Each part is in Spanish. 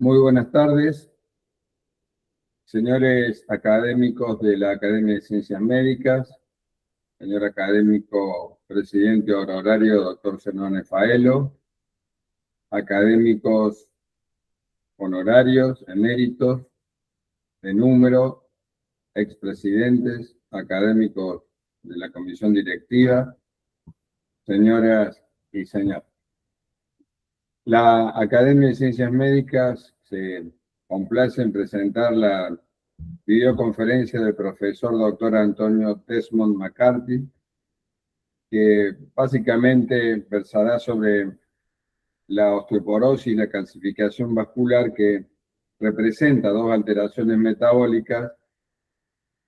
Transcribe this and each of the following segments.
Muy buenas tardes, señores académicos de la Academia de Ciencias Médicas, señor académico presidente honorario, doctor Zenone Faelo, académicos honorarios, eméritos, de número, expresidentes, académicos de la comisión directiva, señoras y señores. La Academia de Ciencias Médicas se complace en presentar la videoconferencia del profesor doctor Antonio Desmond McCarthy, que básicamente versará sobre la osteoporosis y la calcificación vascular, que representa dos alteraciones metabólicas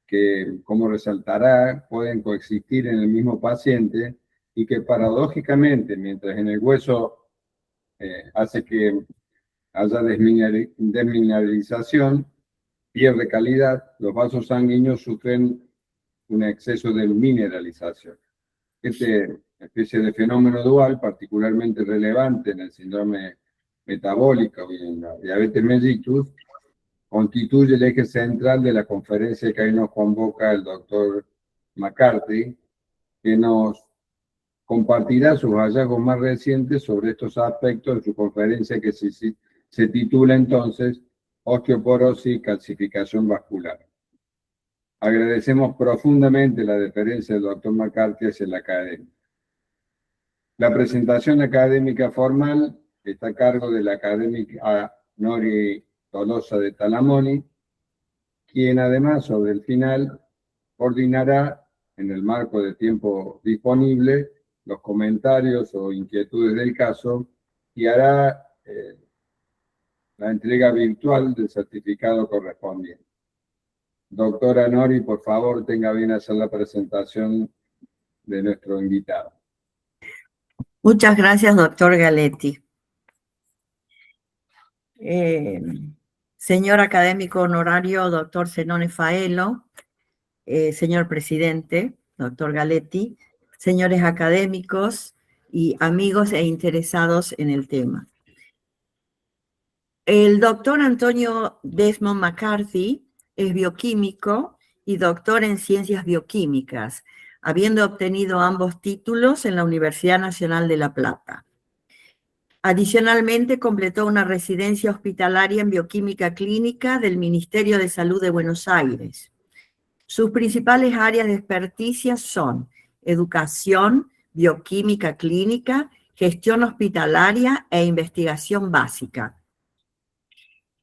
que, como resaltará, pueden coexistir en el mismo paciente y que paradójicamente, mientras en el hueso hace que haya desmineralización, pierde calidad, los vasos sanguíneos sufren un exceso de mineralización. Esta especie de fenómeno dual, particularmente relevante en el síndrome metabólico y en la diabetes mellitus, constituye el eje central de la conferencia que hoy nos convoca el doctor McCarthy, que nos compartirá sus hallazgos más recientes sobre estos aspectos en su conferencia, que se titula entonces Osteoporosis y calcificación vascular. Agradecemos profundamente la deferencia del doctor McCarthy hacia la academia. La presentación académica formal está a cargo de la académica Nori Tolosa de Talamoni, quien además sobre el final coordinará, en el marco de tiempo disponible, los comentarios o inquietudes del caso y hará la entrega virtual del certificado correspondiente. Doctora Nori, por favor, tenga bien hacer la presentación de nuestro invitado. Muchas gracias, doctor Galetti. Señor académico honorario, doctor Zenone Faelo, señor presidente, doctor Galetti, señores académicos y amigos e interesados en el tema. El doctor Antonio Desmond McCarthy es bioquímico y doctor en ciencias bioquímicas, habiendo obtenido ambos títulos en la Universidad Nacional de La Plata. Adicionalmente, completó una residencia hospitalaria en bioquímica clínica del Ministerio de Salud de Buenos Aires. Sus principales áreas de experticia son educación, bioquímica clínica, gestión hospitalaria e investigación básica.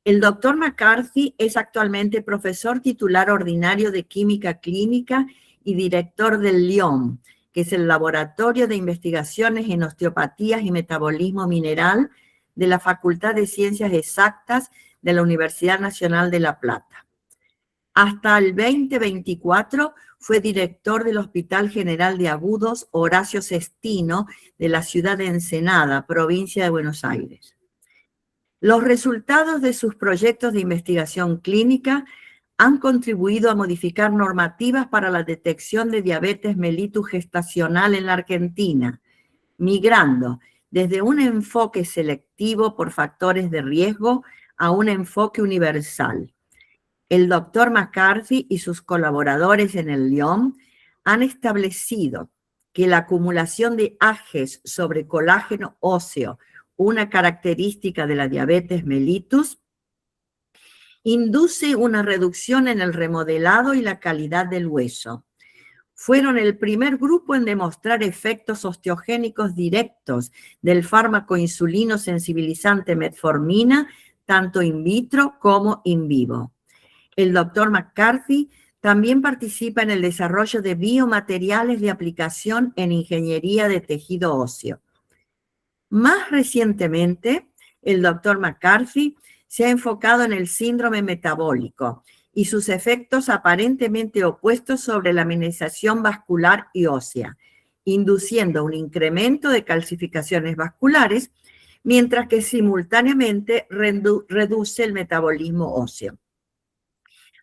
El doctor McCarthy es actualmente profesor titular ordinario de química clínica y director del LIOM, que es el Laboratorio de Investigaciones en Osteopatías y Metabolismo Mineral de la Facultad de Ciencias Exactas de la Universidad Nacional de La Plata. Hasta el 2024 fue director del Hospital General de Agudos Horacio Sestino de la ciudad de Ensenada, provincia de Buenos Aires. Los resultados de sus proyectos de investigación clínica han contribuido a modificar normativas para la detección de diabetes mellitus gestacional en la Argentina, migrando desde un enfoque selectivo por factores de riesgo a un enfoque universal. El doctor McCarthy y sus colaboradores en el LIOM han establecido que la acumulación de AGEs sobre colágeno óseo, una característica de la diabetes mellitus, induce una reducción en el remodelado y la calidad del hueso. Fueron el primer grupo en demostrar efectos osteogénicos directos del fármaco insulino sensibilizante metformina, tanto in vitro como in vivo. El doctor McCarthy también participa en el desarrollo de biomateriales de aplicación en ingeniería de tejido óseo. Más recientemente, el doctor McCarthy se ha enfocado en el síndrome metabólico y sus efectos aparentemente opuestos sobre la mineralización vascular y ósea, induciendo un incremento de calcificaciones vasculares, mientras que simultáneamente reduce el metabolismo óseo,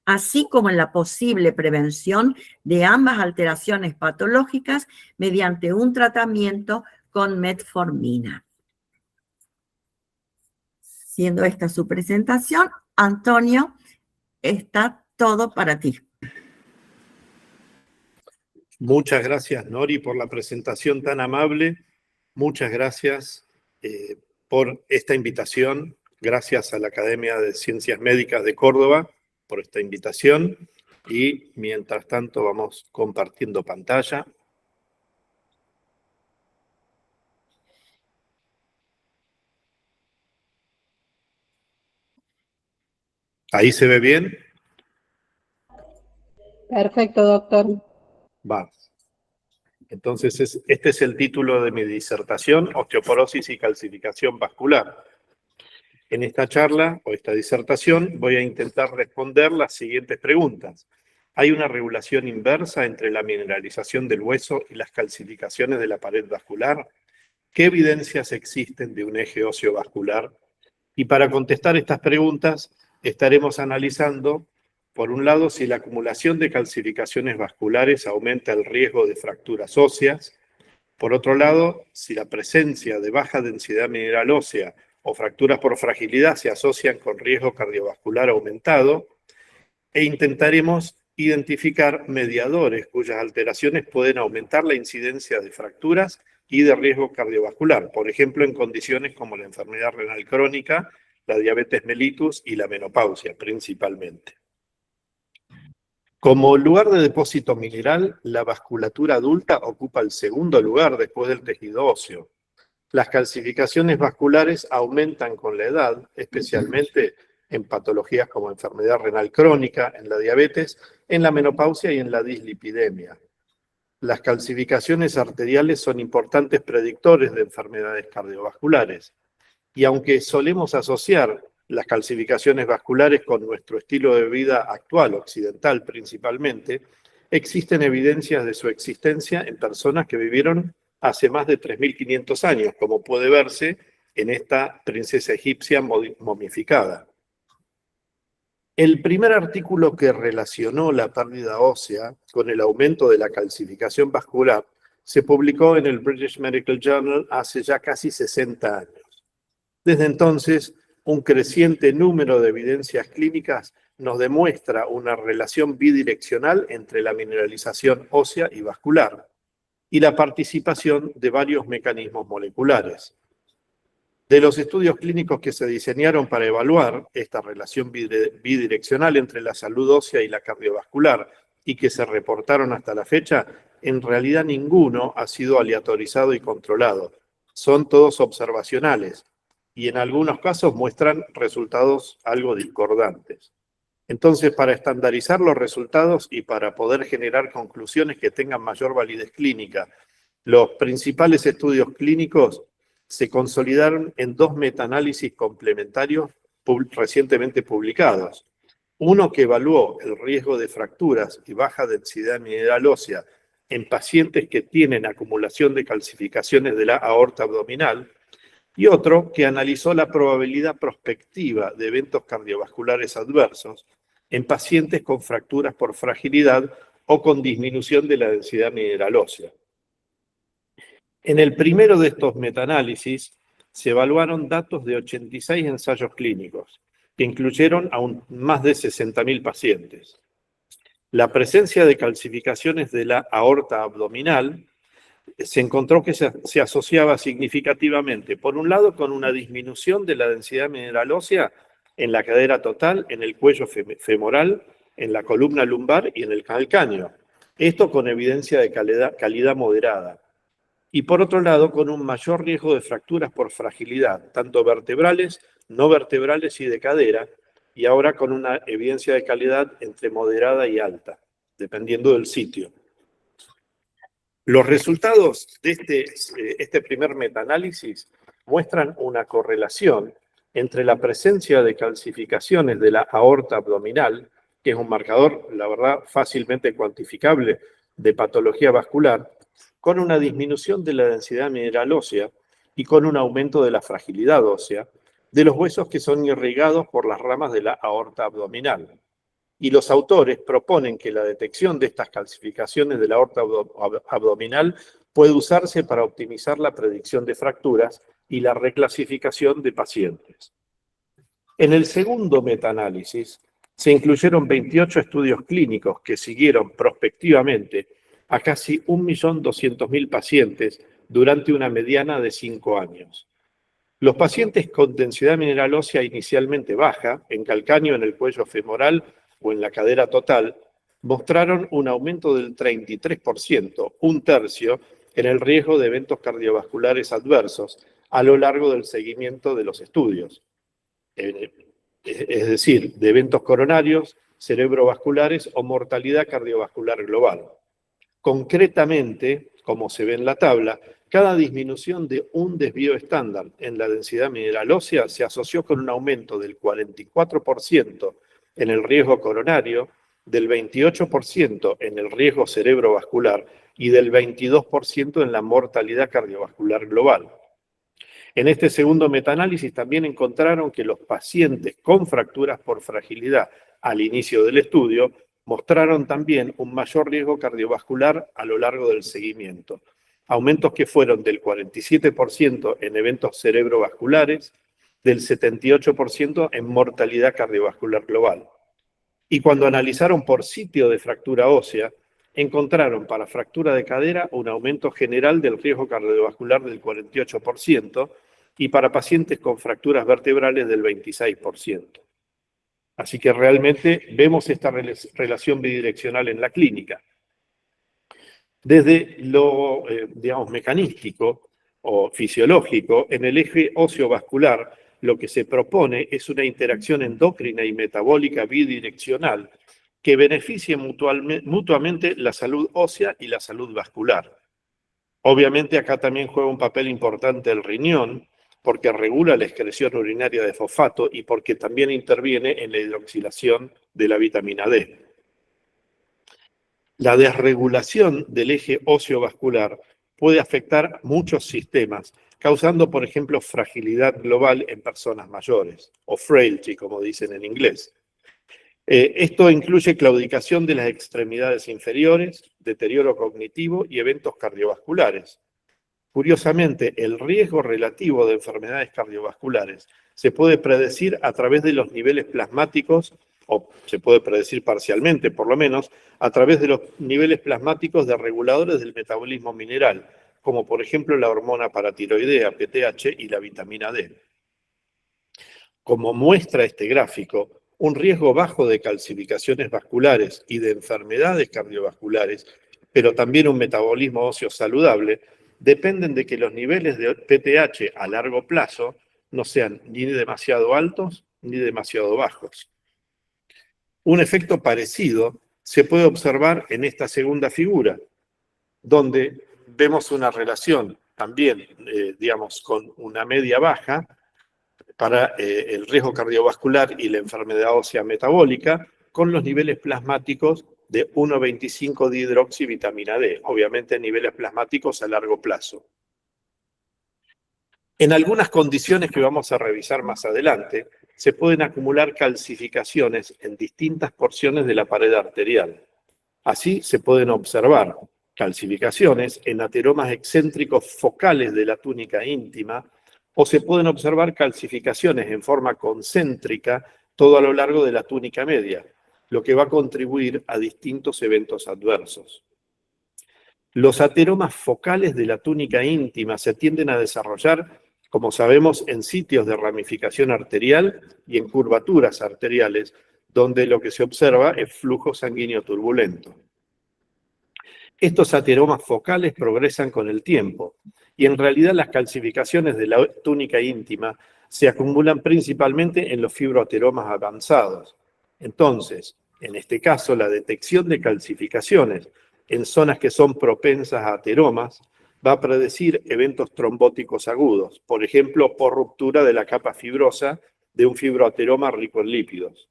así como en la posible prevención de ambas alteraciones patológicas mediante un tratamiento con metformina. siendo esta su presentación. Antonio, está todo para ti. Muchas gracias, Nori, por la presentación tan amable. Muchas gracias por esta invitación. Gracias a la Academia de Ciencias Médicas de Córdoba por esta invitación. Y mientras tanto vamos compartiendo pantalla. ¿Ahí se ve bien? Perfecto, doctor. Va. Entonces, este es el título de mi disertación, Osteoporosis y calcificación vascular. En esta charla o esta disertación voy a intentar responder las siguientes preguntas. ¿Hay una regulación inversa entre la mineralización del hueso y las calcificaciones de la pared vascular? ¿Qué evidencias existen de un eje óseo vascular? Y para contestar estas preguntas, estaremos analizando, por un lado, si la acumulación de calcificaciones vasculares aumenta el riesgo de fracturas óseas. Por otro lado, si la presencia de baja densidad mineral ósea o fracturas por fragilidad se asocian con riesgo cardiovascular aumentado, e intentaremos identificar mediadores cuyas alteraciones pueden aumentar la incidencia de fracturas y de riesgo cardiovascular, por ejemplo, en condiciones como la enfermedad renal crónica, la diabetes mellitus y la menopausia, principalmente. Como lugar de depósito mineral, la vasculatura adulta ocupa el segundo lugar después del tejido óseo. Las calcificaciones vasculares aumentan con la edad, especialmente en patologías como enfermedad renal crónica, en la diabetes, en la menopausia y en la dislipidemia. Las calcificaciones arteriales son importantes predictores de enfermedades cardiovasculares. Y aunque solemos asociar las calcificaciones vasculares con nuestro estilo de vida actual, occidental principalmente, existen evidencias de su existencia en personas que vivieron hace más de 3.500 años, como puede verse en esta princesa egipcia momificada. El primer artículo que relacionó la pérdida ósea con el aumento de la calcificación vascular se publicó en el British Medical Journal hace ya casi 60 años. Desde entonces, un creciente número de evidencias clínicas nos demuestra una relación bidireccional entre la mineralización ósea y vascular y la participación de varios mecanismos moleculares. De los estudios clínicos que se diseñaron para evaluar esta relación bidireccional entre la salud ósea y la cardiovascular y que se reportaron hasta la fecha, en realidad ninguno ha sido aleatorizado y controlado. Son todos observacionales y en algunos casos muestran resultados algo discordantes. Entonces, para estandarizar los resultados y para poder generar conclusiones que tengan mayor validez clínica, los principales estudios clínicos se consolidaron en dos metaanálisis complementarios recientemente publicados. Uno que evaluó el riesgo de fracturas y baja densidad mineral ósea en pacientes que tienen acumulación de calcificaciones de la aorta abdominal, y otro que analizó la probabilidad prospectiva de eventos cardiovasculares adversos en pacientes con fracturas por fragilidad o con disminución de la densidad mineral ósea. En el primero de estos metaanálisis se evaluaron datos de 86 ensayos clínicos, que incluyeron a más de 60.000 pacientes. La presencia de calcificaciones de la aorta abdominal se encontró que se asociaba significativamente, por un lado, con una disminución de la densidad mineral ósea en la cadera total, en el cuello femoral, en la columna lumbar y en el calcáneo. Esto con evidencia de calidad moderada. Y por otro lado, con un mayor riesgo de fracturas por fragilidad, tanto vertebrales, no vertebrales y de cadera, y ahora con una evidencia de calidad entre moderada y alta, dependiendo del sitio. Los resultados de este primer metaanálisis muestran una correlación entre la presencia de calcificaciones de la aorta abdominal, que es un marcador, la verdad, fácilmente cuantificable de patología vascular, con una disminución de la densidad mineral ósea y con un aumento de la fragilidad ósea de los huesos que son irrigados por las ramas de la aorta abdominal. Y los autores proponen que la detección de estas calcificaciones de la aorta abdominal puede usarse para optimizar la predicción de fracturas y la reclasificación de pacientes. En el segundo metaanálisis se incluyeron 28 estudios clínicos que siguieron prospectivamente a casi 1.200.000 pacientes durante una mediana de 5 años. Los pacientes con densidad mineral ósea inicialmente baja, en calcáneo en el cuello femoral o en la cadera total, mostraron un aumento del 33%, un tercio, en el riesgo de eventos cardiovasculares adversos a lo largo del seguimiento de los estudios. Es decir, de eventos coronarios, cerebrovasculares o mortalidad cardiovascular global. Concretamente, como se ve en la tabla, cada disminución de un desvío estándar en la densidad mineral ósea se asoció con un aumento del 44% en el riesgo coronario, del 28% en el riesgo cerebrovascular y del 22% en la mortalidad cardiovascular global. En este segundo metaanálisis también encontraron que los pacientes con fracturas por fragilidad al inicio del estudio mostraron también un mayor riesgo cardiovascular a lo largo del seguimiento, aumentos que fueron del 47% en eventos cerebrovasculares, del 78% en mortalidad cardiovascular global. Y cuando analizaron por sitio de fractura ósea, encontraron para fractura de cadera un aumento general del riesgo cardiovascular del 48% y para pacientes con fracturas vertebrales del 26%. Así que realmente vemos esta relación bidireccional en la clínica. Desde lo, digamos, mecanístico o fisiológico, en el eje óseo-vascular, lo que se propone es una interacción endocrina y metabólica bidireccional que beneficie mutuamente la salud ósea y la salud vascular. Obviamente acá también juega un papel importante el riñón, porque regula la excreción urinaria de fosfato y porque también interviene en la hidroxilación de la vitamina D. La desregulación del eje óseo-vascular puede afectar muchos sistemas, causando, por ejemplo, fragilidad global en personas mayores, o frailty, como dicen en inglés. Esto incluye claudicación de las extremidades inferiores, deterioro cognitivo y eventos cardiovasculares. Curiosamente, el riesgo relativo de enfermedades cardiovasculares se puede predecir a través de los niveles plasmáticos, o se puede predecir parcialmente, por lo menos, a través de los niveles plasmáticos de reguladores del metabolismo mineral, como por ejemplo la hormona paratiroidea, PTH, y la vitamina D. Como muestra este gráfico, un riesgo bajo de calcificaciones vasculares y de enfermedades cardiovasculares, pero también un metabolismo óseo saludable, dependen de que los niveles de PTH a largo plazo no sean ni demasiado altos ni demasiado bajos. Un efecto parecido se puede observar en esta segunda figura, donde vemos una relación también, digamos, con una media baja para el riesgo cardiovascular y la enfermedad ósea metabólica, con los niveles plasmáticos de 1,25-dihidroxivitamina D, obviamente niveles plasmáticos a largo plazo. En algunas condiciones que vamos a revisar más adelante, se pueden acumular calcificaciones en distintas porciones de la pared arterial. Así se pueden observar calcificaciones en ateromas excéntricos focales de la túnica íntima, o se pueden observar calcificaciones en forma concéntrica todo a lo largo de la túnica media, lo que va a contribuir a distintos eventos adversos. Los ateromas focales de la túnica íntima se tienden a desarrollar, como sabemos, en sitios de ramificación arterial y en curvaturas arteriales, donde lo que se observa es flujo sanguíneo turbulento. Estos ateromas focales progresan con el tiempo, y en realidad las calcificaciones de la túnica íntima se acumulan principalmente en los fibroateromas avanzados. Entonces, en este caso, la detección de calcificaciones en zonas que son propensas a ateromas va a predecir eventos trombóticos agudos, por ejemplo, por ruptura de la capa fibrosa de un fibroateroma rico en lípidos.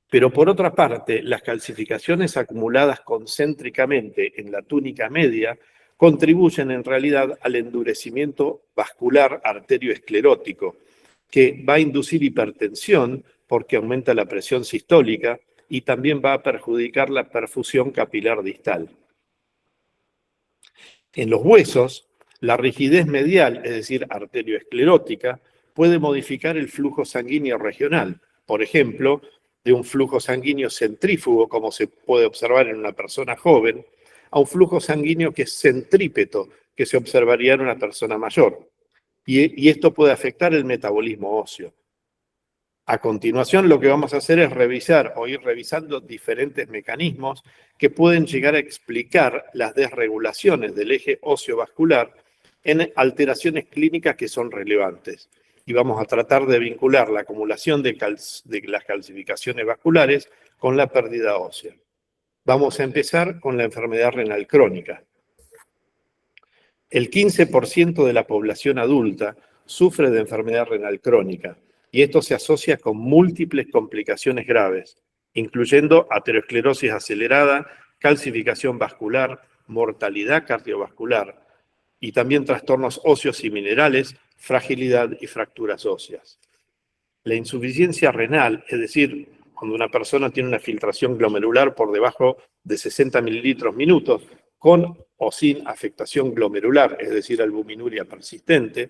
Pero por otra parte, las calcificaciones acumuladas concéntricamente en la túnica media contribuyen en realidad al endurecimiento vascular arterioesclerótico, que va a inducir hipertensión porque aumenta la presión sistólica y también va a perjudicar la perfusión capilar distal. En los huesos, la rigidez medial, es decir, arterioesclerótica, puede modificar el flujo sanguíneo regional. Por ejemplo, de un flujo sanguíneo centrífugo, como se puede observar en una persona joven, a un flujo sanguíneo que es centrípeto, que se observaría en una persona mayor. Y esto puede afectar el metabolismo óseo. A continuación, lo que vamos a hacer es revisar o ir revisando diferentes mecanismos que pueden llegar a explicar las desregulaciones del eje óseo-vascular en alteraciones clínicas que son relevantes. Y vamos a tratar de vincular la acumulación de las calcificaciones vasculares con la pérdida ósea. Vamos a empezar con la enfermedad renal crónica. El 15% de la población adulta sufre de enfermedad renal crónica y esto se asocia con múltiples complicaciones graves, incluyendo aterosclerosis acelerada, calcificación vascular, mortalidad cardiovascular y también trastornos óseos y minerales, fragilidad y fracturas óseas. La insuficiencia renal, es decir, cuando una persona tiene una filtración glomerular por debajo de 60 mililitros minutos, con o sin afectación glomerular, es decir, albuminuria persistente,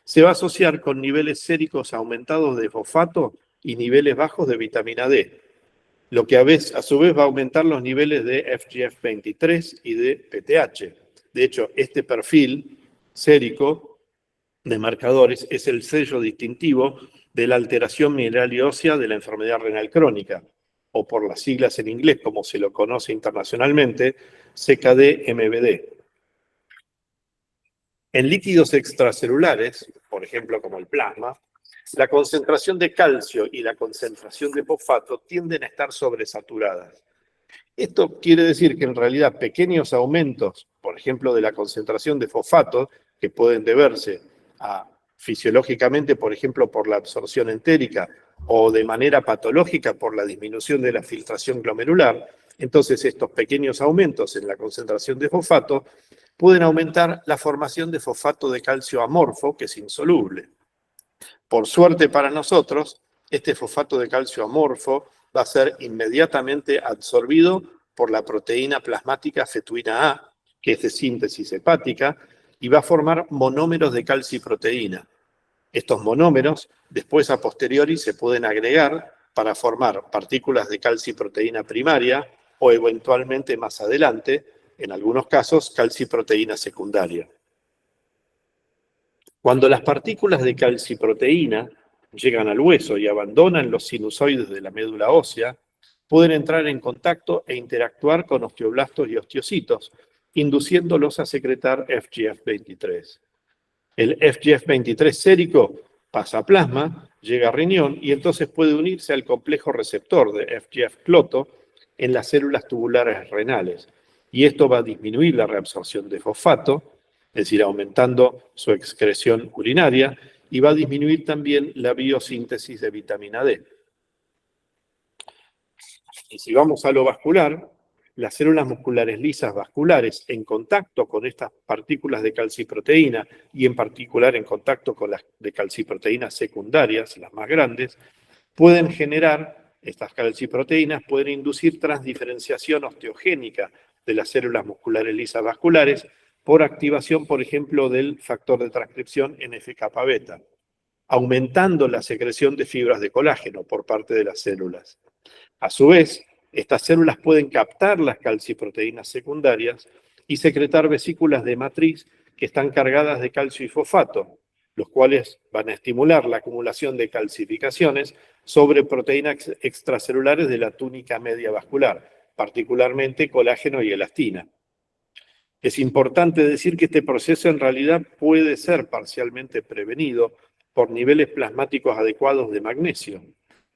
se va a asociar con niveles séricos aumentados de fosfato y niveles bajos de vitamina D, lo que a su vez va a aumentar los niveles de FGF23 y de PTH. De hecho, este perfil sérico de marcadores es el sello distintivo de la alteración mineral y ósea de la enfermedad renal crónica, o por las siglas en inglés, como se lo conoce internacionalmente, CKD-MVD. En líquidos extracelulares, por ejemplo como el plasma, la concentración de calcio y la concentración de fosfato tienden a estar sobresaturadas. Esto quiere decir que en realidad pequeños aumentos, por ejemplo de la concentración de fosfato, que pueden deberse fisiológicamente, por ejemplo, por la absorción entérica o de manera patológica por la disminución de la filtración glomerular, entonces estos pequeños aumentos en la concentración de fosfato pueden aumentar la formación de fosfato de calcio amorfo, que es insoluble. Por suerte para nosotros, este fosfato de calcio amorfo va a ser inmediatamente absorbido por la proteína plasmática fetuina A, que es de síntesis hepática, y va a formar monómeros de calciproteína. Estos monómeros, después a posteriori, se pueden agregar para formar partículas de calciproteína primaria o eventualmente más adelante, en algunos casos, calciproteína secundaria. Cuando las partículas de calciproteína llegan al hueso y abandonan los sinusoides de la médula ósea, pueden entrar en contacto e interactuar con osteoblastos y osteocitos, induciéndolos a secretar FGF23. El FGF23 sérico pasa a plasma, llega a riñón y entonces puede unirse al complejo receptor de FGF-cloto en las células tubulares renales. Y esto va a disminuir la reabsorción de fosfato, es decir, aumentando su excreción urinaria, y va a disminuir también la biosíntesis de vitamina D. Y si vamos a lo vascular, las células musculares lisas vasculares en contacto con estas partículas de calciproteína y en particular en contacto con las de calciproteínas secundarias, las más grandes, pueden generar, estas calciproteínas pueden inducir transdiferenciación osteogénica de las células musculares lisas vasculares por activación, por ejemplo, del factor de transcripción NF-kappa-beta, aumentando la secreción de fibras de colágeno por parte de las células. A su vez, estas células pueden captar las calciproteínas secundarias y secretar vesículas de matriz que están cargadas de calcio y fosfato, los cuales van a estimular la acumulación de calcificaciones sobre proteínas extracelulares de la túnica media vascular, particularmente colágeno y elastina. Es importante decir que este proceso en realidad puede ser parcialmente prevenido por niveles plasmáticos adecuados de magnesio,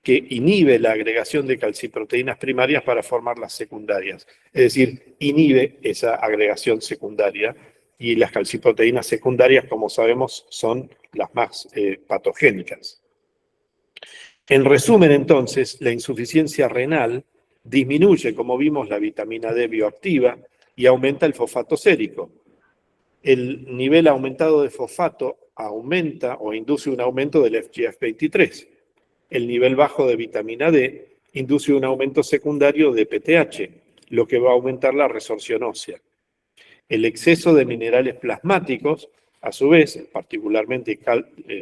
que inhibe la agregación de calciproteínas primarias para formar las secundarias. Es decir, inhibe esa agregación secundaria y las calciproteínas secundarias, como sabemos, son las más patogénicas. En resumen, entonces, la insuficiencia renal disminuye, como vimos, la vitamina D bioactiva y aumenta el fosfato sérico. El nivel aumentado de fosfato aumenta o induce un aumento del FGF23. El nivel bajo de vitamina D induce un aumento secundario de PTH, lo que va a aumentar la resorción ósea. El exceso de minerales plasmáticos, a su vez, particularmente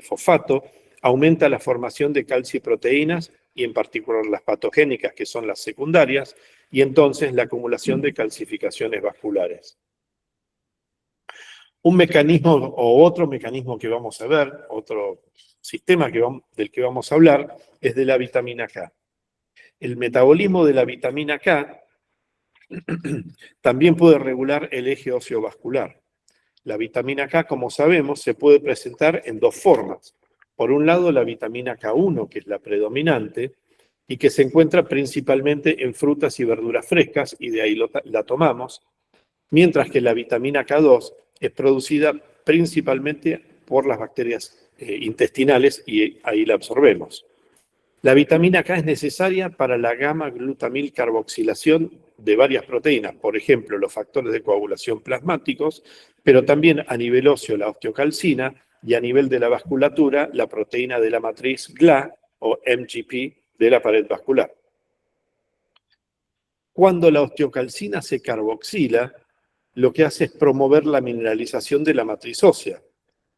fosfato, aumenta la formación de calciproteínas y en particular las patogénicas, que son las secundarias, y entonces la acumulación de calcificaciones vasculares. Un mecanismo o otro mecanismo que vamos a ver, otro sistema del que vamos a hablar, es de la vitamina K. El metabolismo de la vitamina K también puede regular el eje óseo vascular. La vitamina K, como sabemos, se puede presentar en dos formas. Por un lado, la vitamina K1, que es la predominante, y que se encuentra principalmente en frutas y verduras frescas, y de ahí la tomamos, mientras que la vitamina K2 es producida principalmente por las bacterias intestinales y ahí la absorbemos. La vitamina K es necesaria para la gamma-glutamil carboxilación de varias proteínas, por ejemplo, los factores de coagulación plasmáticos, pero también a nivel óseo la osteocalcina y a nivel de la vasculatura la proteína de la matriz GLA o MGP de la pared vascular. Cuando la osteocalcina se carboxila, lo que hace es promover la mineralización de la matriz ósea,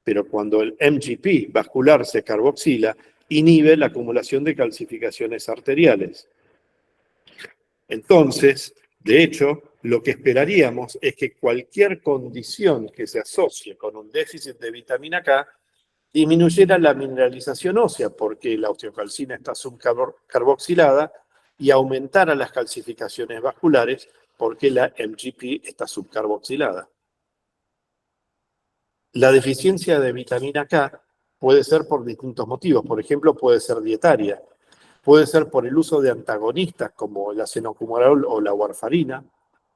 pero cuando el MGP vascular se carboxila, inhibe la acumulación de calcificaciones arteriales. Entonces, de hecho, lo que esperaríamos es que cualquier condición que se asocie con un déficit de vitamina K disminuyera la mineralización ósea, porque la osteocalcina está subcarboxilada, y aumentara las calcificaciones vasculares, porque la MGP está subcarboxilada. La deficiencia de vitamina K puede ser por distintos motivos. Por ejemplo, puede ser dietaria. Puede ser por el uso de antagonistas como el acenocumarol o la warfarina,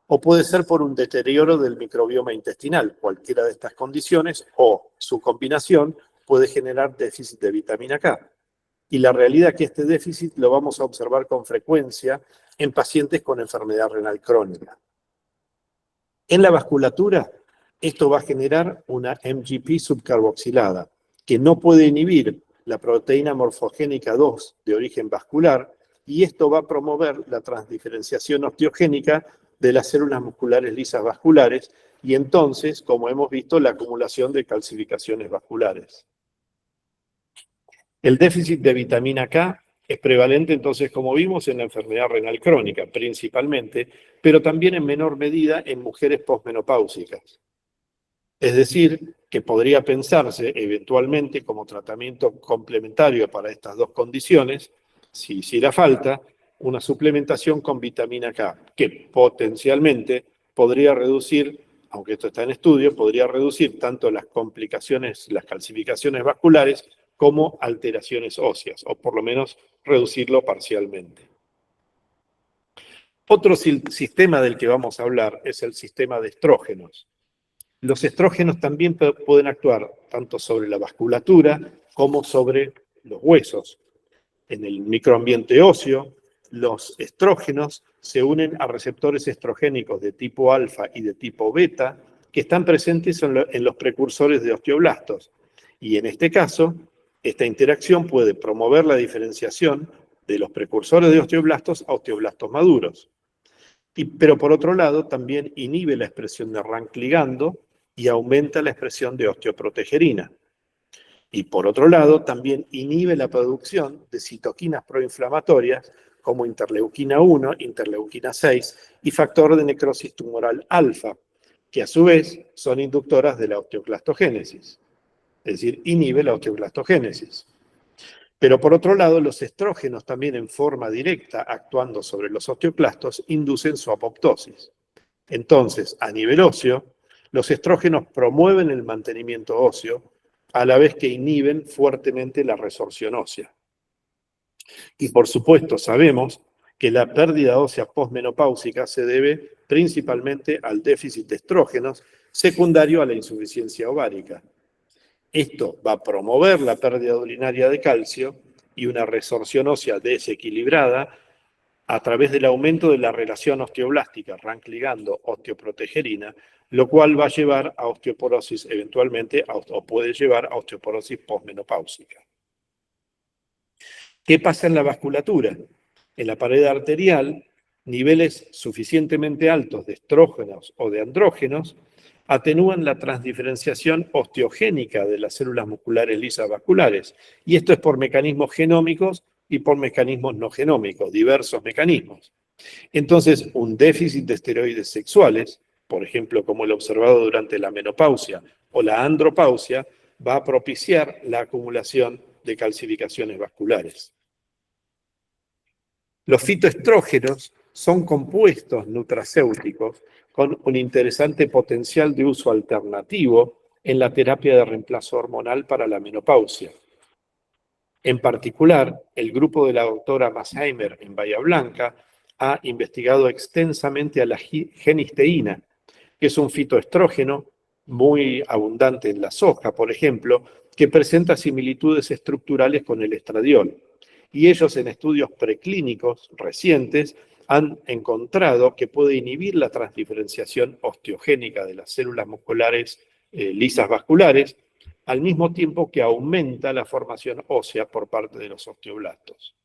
o puede ser por un deterioro del microbioma intestinal. Cualquiera de estas condiciones o su combinación puede generar déficit de vitamina K. Y la realidad es que este déficit lo vamos a observar con frecuencia en pacientes con enfermedad renal crónica. En la vasculatura, esto va a generar una MGP subcarboxilada, que no puede inhibir la proteína morfogénica 2 de origen vascular, y esto va a promover la transdiferenciación osteogénica de las células musculares lisas vasculares, y entonces, como hemos visto, la acumulación de calcificaciones vasculares. El déficit de vitamina K es prevalente, entonces, como vimos, en la enfermedad renal crónica, principalmente, pero también en menor medida en mujeres posmenopáusicas. Es decir, que podría pensarse eventualmente como tratamiento complementario para estas dos condiciones, si hiciera falta, una suplementación con vitamina K, que potencialmente podría reducir, aunque esto está en estudio, podría reducir tanto las complicaciones, las calcificaciones vasculares, como alteraciones óseas, o por lo menos reducirlo parcialmente. Otro sistema del que vamos a hablar es el sistema de estrógenos. Los estrógenos también pueden actuar tanto sobre la vasculatura como sobre los huesos. En el microambiente óseo, los estrógenos se unen a receptores estrogénicos de tipo alfa y de tipo beta que están presentes en los precursores de osteoblastos. Y en este caso, esta interacción puede promover la diferenciación de los precursores de osteoblastos a osteoblastos maduros. Pero por otro lado, también inhibe la expresión de RANK ligando y aumenta la expresión de osteoprotegerina. Y por otro lado, también inhibe la producción de citoquinas proinflamatorias como interleuquina 1, interleuquina 6 y factor de necrosis tumoral alfa, que a su vez son inductoras de la osteoclastogénesis. Es decir, inhibe la osteoclastogénesis. Pero por otro lado, los estrógenos también en forma directa, actuando sobre los osteoclastos, inducen su apoptosis. Entonces, a nivel óseo, los estrógenos promueven el mantenimiento óseo, a la vez que inhiben fuertemente la resorción ósea. Y por supuesto, sabemos que la pérdida ósea posmenopáusica se debe principalmente al déficit de estrógenos, secundario a la insuficiencia ovárica. Esto va a promover la pérdida urinaria de calcio y una resorción ósea desequilibrada a través del aumento de la relación osteoblástica RANK ligando osteoprotegerina, lo cual va a llevar a osteoporosis eventualmente, o puede llevar a osteoporosis posmenopáusica. ¿Qué pasa en la vasculatura? En la pared arterial, niveles suficientemente altos de estrógenos o de andrógenos atenúan la transdiferenciación osteogénica de las células musculares lisas vasculares. Y esto es por mecanismos genómicos y por mecanismos no genómicos, diversos mecanismos. Entonces, un déficit de esteroides sexuales, por ejemplo, como el observado durante la menopausia o la andropausia, va a propiciar la acumulación de calcificaciones vasculares. Los fitoestrógenos son compuestos nutracéuticos con un interesante potencial de uso alternativo en la terapia de reemplazo hormonal para la menopausia. En particular, el grupo de la doctora Masheimer en Bahía Blanca ha investigado extensamente a la genisteína, que es un fitoestrógeno muy abundante en la soja, por ejemplo, que presenta similitudes estructurales con el estradiol. Y ellos en estudios preclínicos recientes han encontrado que puede inhibir la transdiferenciación osteogénica de las células musculares lisas vasculares, al mismo tiempo que aumenta la formación ósea por parte de los osteoblastos.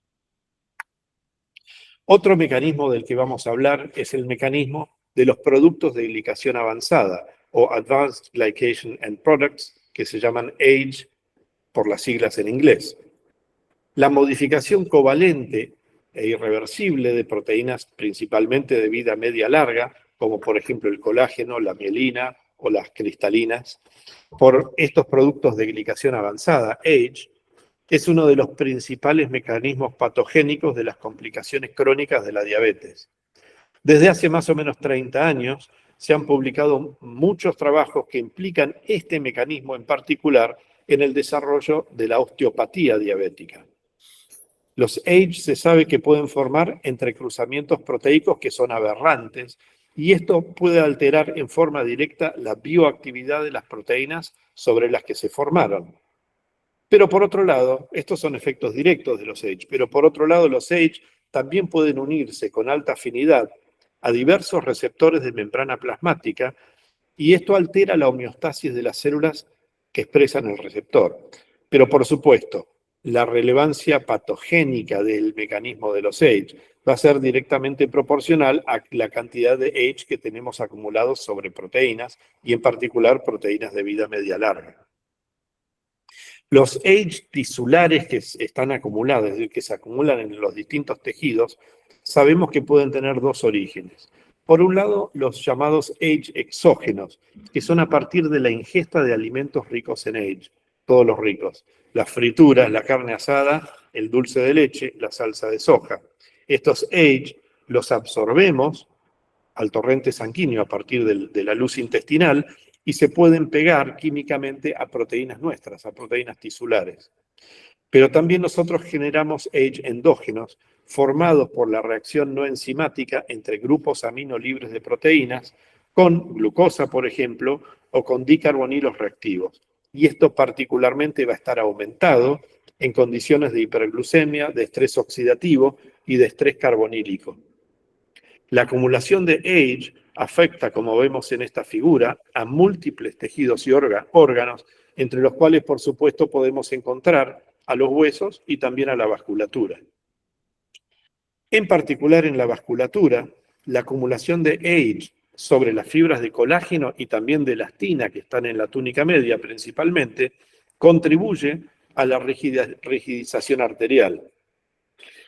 Otro mecanismo del que vamos a hablar es el mecanismo de los productos de glicación avanzada, o Advanced Glycation End Products, que se llaman AGE por las siglas en inglés. La modificación covalente e irreversible de proteínas principalmente de vida media larga, como por ejemplo el colágeno, la mielina o las cristalinas, por estos productos de glicación avanzada, AGE, es uno de los principales mecanismos patogénicos de las complicaciones crónicas de la diabetes. Desde hace más o menos 30 años se han publicado muchos trabajos que implican este mecanismo en particular en el desarrollo de la osteopatía diabética. Los AGE se sabe que pueden formar entrecruzamientos proteicos que son aberrantes y esto puede alterar en forma directa la bioactividad de las proteínas sobre las que se formaron. Pero por otro lado, estos son efectos directos de los AGE, pero por otro lado los AGE también pueden unirse con alta afinidad a diversos receptores de membrana plasmática y esto altera la homeostasis de las células que expresan el receptor. Pero por supuesto, la relevancia patogénica del mecanismo de los AGE va a ser directamente proporcional a la cantidad de AGE que tenemos acumulados sobre proteínas y en particular proteínas de vida media larga. Los AGE tisulares que están acumulados, es decir, que se acumulan en los distintos tejidos, sabemos que pueden tener dos orígenes. Por un lado, los llamados AGE exógenos, que son a partir de la ingesta de alimentos ricos en AGE, todos los ricos, las frituras, la carne asada, el dulce de leche, la salsa de soja. Estos AGE los absorbemos al torrente sanguíneo a partir de la luz intestinal y se pueden pegar químicamente a proteínas nuestras, a proteínas tisulares. Pero también nosotros generamos AGE endógenos formados por la reacción no enzimática entre grupos amino libres de proteínas con glucosa, por ejemplo, o con dicarbonilos reactivos. Y esto particularmente va a estar aumentado en condiciones de hiperglucemia, de estrés oxidativo y de estrés carbonílico. La acumulación de AGE afecta, como vemos en esta figura, a múltiples tejidos y órganos, entre los cuales, por supuesto, podemos encontrar a los huesos y también a la vasculatura. En particular, en la vasculatura, la acumulación de AGE sobre las fibras de colágeno y también de elastina que están en la túnica media principalmente, contribuye a la rigidización arterial.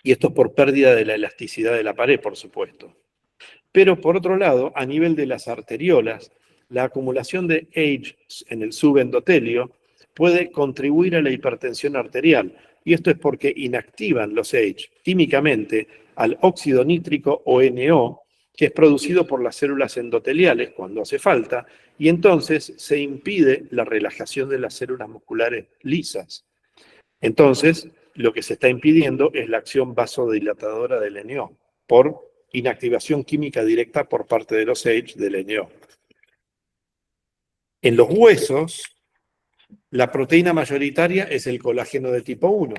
Y esto es por pérdida de la elasticidad de la pared, por supuesto. Pero por otro lado, a nivel de las arteriolas, la acumulación de AGE en el subendotelio puede contribuir a la hipertensión arterial. Y esto es porque inactivan los AGE químicamente al óxido nítrico o NO, que es producido por las células endoteliales cuando hace falta, y entonces se impide la relajación de las células musculares lisas. Entonces, lo que se está impidiendo es la acción vasodilatadora del NO, por inactivación química directa por parte de los AGE del NO. En los huesos, la proteína mayoritaria es el colágeno de tipo 1.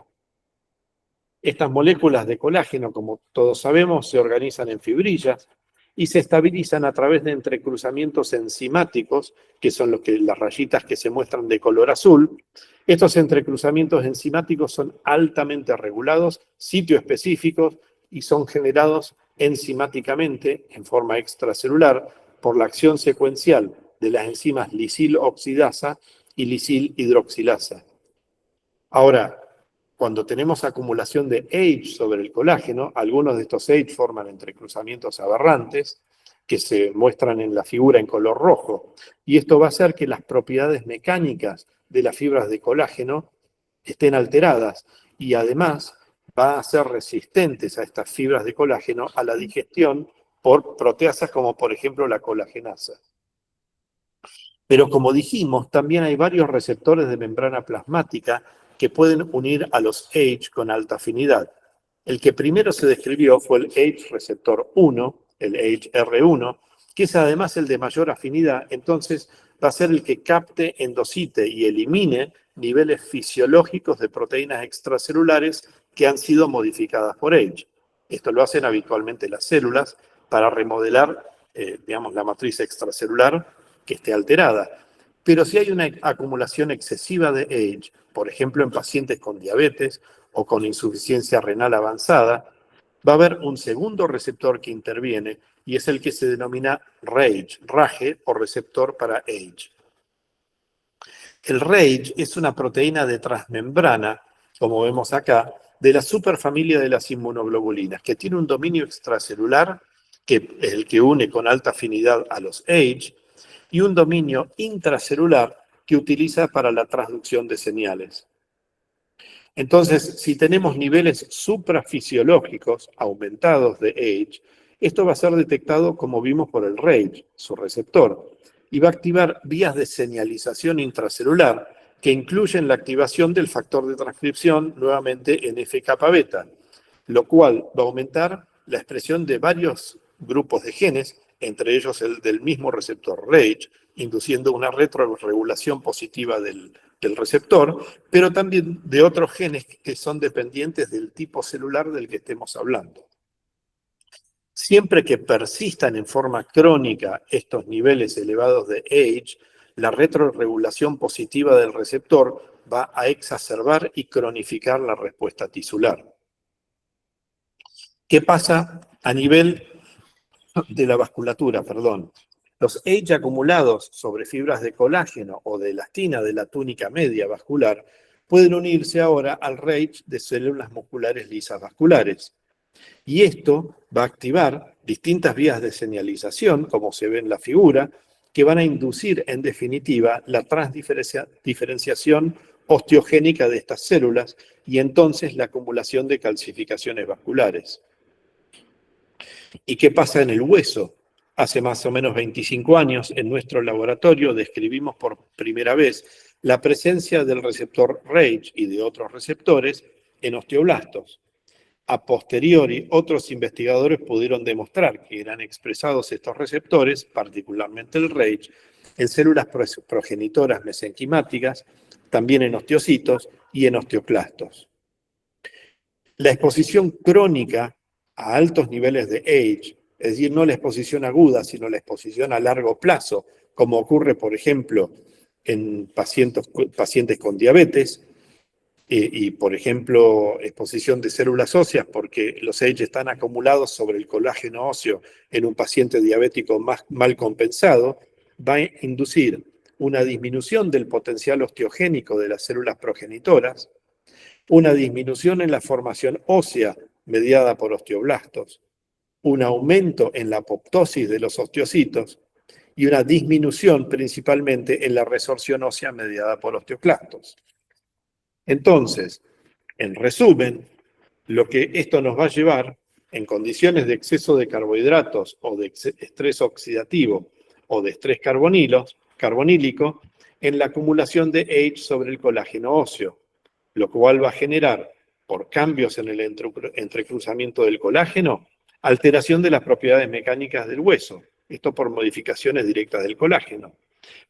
Estas moléculas de colágeno, como todos sabemos, se organizan en fibrillas y se estabilizan a través de entrecruzamientos enzimáticos, que son las rayitas que se muestran de color azul. Estos entrecruzamientos enzimáticos son altamente regulados, sitio específicos, y son generados enzimáticamente, en forma extracelular, por la acción secuencial de las enzimas lisil oxidasa y lisil hidroxilasa. Ahora, cuando tenemos acumulación de H sobre el colágeno, algunos de estos H forman entrecruzamientos aberrantes que se muestran en la figura en color rojo. Y esto va a hacer que las propiedades mecánicas de las fibras de colágeno estén alteradas y además va a ser resistentes a estas fibras de colágeno a la digestión por proteasas como por ejemplo la colagenasa. Pero como dijimos, también hay varios receptores de membrana plasmática que pueden unir a los H con alta afinidad. El que primero se describió fue el H receptor 1, el HR1, que es además el de mayor afinidad, entonces va a ser el que capte, endocite y elimine niveles fisiológicos de proteínas extracelulares que han sido modificadas por H. Esto lo hacen habitualmente las células para remodelar, digamos, la matriz extracelular que esté alterada. Pero si hay una acumulación excesiva de H, por ejemplo en pacientes con diabetes o con insuficiencia renal avanzada, va a haber un segundo receptor que interviene y es el que se denomina RAGE o receptor para H. El RAGE es una proteína de transmembrana, como vemos acá, de la superfamilia de las inmunoglobulinas, que tiene un dominio extracelular, que es el que une con alta afinidad a los H, y un dominio intracelular que utiliza para la transducción de señales. Entonces, si tenemos niveles suprafisiológicos aumentados de H, esto va a ser detectado, como vimos, por el RAGE, su receptor, y va a activar vías de señalización intracelular que incluyen la activación del factor de transcripción, nuevamente NF-kappa-beta, lo cual va a aumentar la expresión de varios grupos de genes, entre ellos el del mismo receptor RAGE, induciendo una retroregulación positiva del receptor, pero también de otros genes que son dependientes del tipo celular del que estemos hablando. Siempre que persistan en forma crónica estos niveles elevados de H, la retroregulación positiva del receptor va a exacerbar y cronificar la respuesta tisular. ¿Qué pasa a nivel de la vasculatura? Los H acumulados sobre fibras de colágeno o de elastina de la túnica media vascular pueden unirse ahora al RAGE de células musculares lisas vasculares. Y esto va a activar distintas vías de señalización, como se ve en la figura, que van a inducir en definitiva la transdiferenciación osteogénica de estas células y entonces la acumulación de calcificaciones vasculares. ¿Y qué pasa en el hueso? Hace más o menos 25 años, en nuestro laboratorio, describimos por primera vez la presencia del receptor RAGE y de otros receptores en osteoblastos. A posteriori, otros investigadores pudieron demostrar que eran expresados estos receptores, particularmente el RAGE, en células progenitoras mesenquimáticas, también en osteocitos y en osteoclastos. La exposición crónica a altos niveles de H, es decir, no la exposición aguda, sino la exposición a largo plazo, como ocurre, por ejemplo, en pacientes con diabetes, y, por ejemplo, exposición de células óseas, porque los H están acumulados sobre el colágeno óseo en un paciente diabético mal compensado, va a inducir una disminución del potencial osteogénico de las células progenitoras, una disminución en la formación ósea mediada por osteoblastos, un aumento en la apoptosis de los osteocitos y una disminución principalmente en la resorción ósea mediada por osteoclastos. Entonces, en resumen, lo que esto nos va a llevar en condiciones de exceso de carbohidratos o de estrés oxidativo o de estrés carbonílico en la acumulación de H sobre el colágeno óseo, lo cual va a generar, por cambios en el entrecruzamiento del colágeno, alteración de las propiedades mecánicas del hueso, esto por modificaciones directas del colágeno.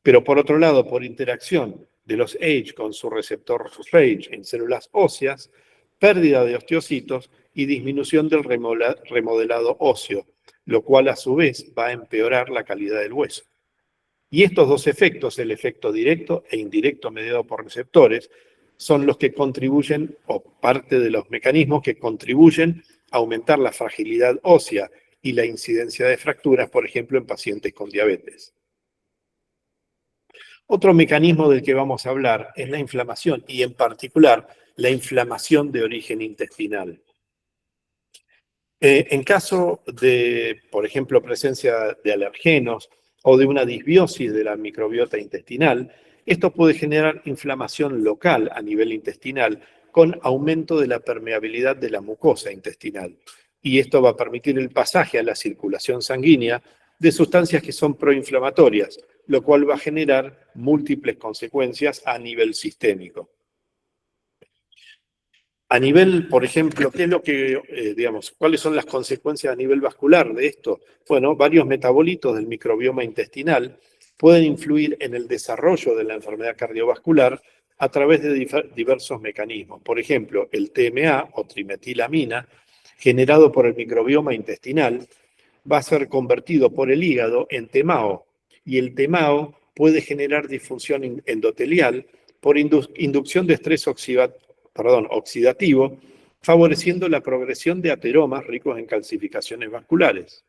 Pero por otro lado, por interacción de los H con su receptor RAGE en células óseas, pérdida de osteocitos y disminución del remodelado óseo, lo cual a su vez va a empeorar la calidad del hueso. Y estos dos efectos, el efecto directo e indirecto mediado por receptores, son los que contribuyen, o parte de los mecanismos que contribuyen a aumentar la fragilidad ósea y la incidencia de fracturas, por ejemplo, en pacientes con diabetes. Otro mecanismo del que vamos a hablar es la inflamación, y en particular la inflamación de origen intestinal. En caso de, por ejemplo, presencia de alergenos o de una disbiosis de la microbiota intestinal, esto puede generar inflamación local a nivel intestinal con aumento de la permeabilidad de la mucosa intestinal. Y esto va a permitir el pasaje a la circulación sanguínea de sustancias que son proinflamatorias, lo cual va a generar múltiples consecuencias a nivel sistémico. A nivel, por ejemplo, ¿qué es lo que, cuáles son las consecuencias a nivel vascular de esto? Bueno, varios metabolitos del microbioma intestinal pueden influir en el desarrollo de la enfermedad cardiovascular a través de diversos mecanismos. Por ejemplo, el TMA o trimetilamina, generado por el microbioma intestinal, va a ser convertido por el hígado en TMAO, y el TMAO puede generar disfunción endotelial por inducción de estrés oxidativo, favoreciendo la progresión de ateromas ricos en calcificaciones vasculares.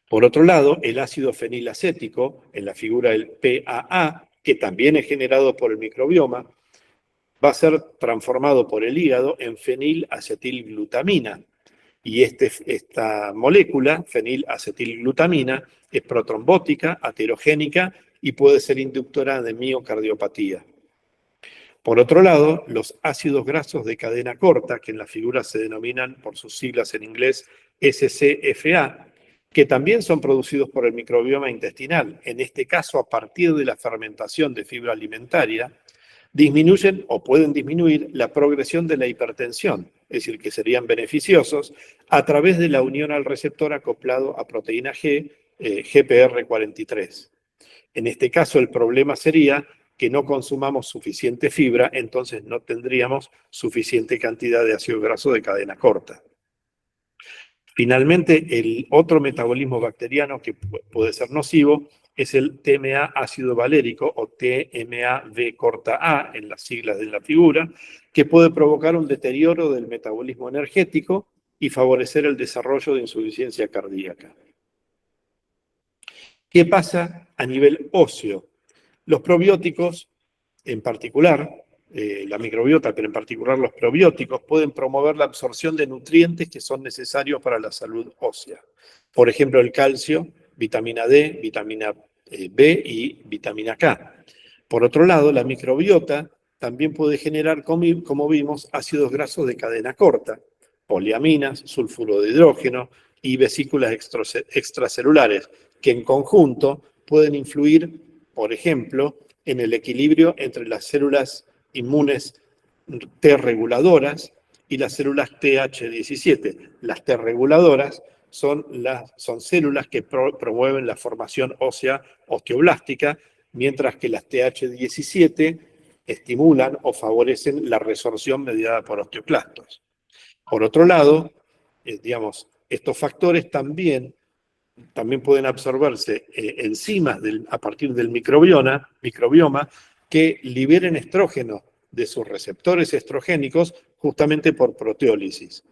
Por otro lado, el ácido fenilacético, en la figura del PAA, que también es generado por el microbioma, va a ser transformado por el hígado en fenilacetilglutamina. Y esta molécula, fenilacetilglutamina, es protrombótica, aterogénica y puede ser inductora de miocardiopatía. Por otro lado, los ácidos grasos de cadena corta, que en la figura se denominan por sus siglas en inglés SCFA, que también son producidos por el microbioma intestinal, en este caso a partir de la fermentación de fibra alimentaria, disminuyen o pueden disminuir la progresión de la hipertensión, es decir, que serían beneficiosos a través de la unión al receptor acoplado a proteína G, GPR43. En este caso, el problema sería que no consumamos suficiente fibra, entonces no tendríamos suficiente cantidad de ácido graso de cadena corta. Finalmente, el otro metabolismo bacteriano que puede ser nocivo es el TMA ácido valérico o TMAV corta A en las siglas de la figura, que puede provocar un deterioro del metabolismo energético y favorecer el desarrollo de insuficiencia cardíaca. ¿Qué pasa a nivel óseo? Los probióticos, en particular, la microbiota, pero en particular los probióticos, pueden promover la absorción de nutrientes que son necesarios para la salud ósea. Por ejemplo, el calcio, vitamina D, vitamina B y vitamina K. Por otro lado, la microbiota también puede generar, como vimos, ácidos grasos de cadena corta, poliaminas, sulfuro de hidrógeno y vesículas extracelulares, que en conjunto pueden influir, por ejemplo, en el equilibrio entre las células inmunes T reguladoras y las células TH17. Las T reguladoras son células que promueven la formación ósea osteoblástica, mientras que las TH17 estimulan o favorecen la resorción mediada por osteoclastos. Por otro lado, estos factores también pueden absorberse enzimas a partir del microbioma que liberen estrógeno de sus receptores estrogénicos justamente por proteólisis.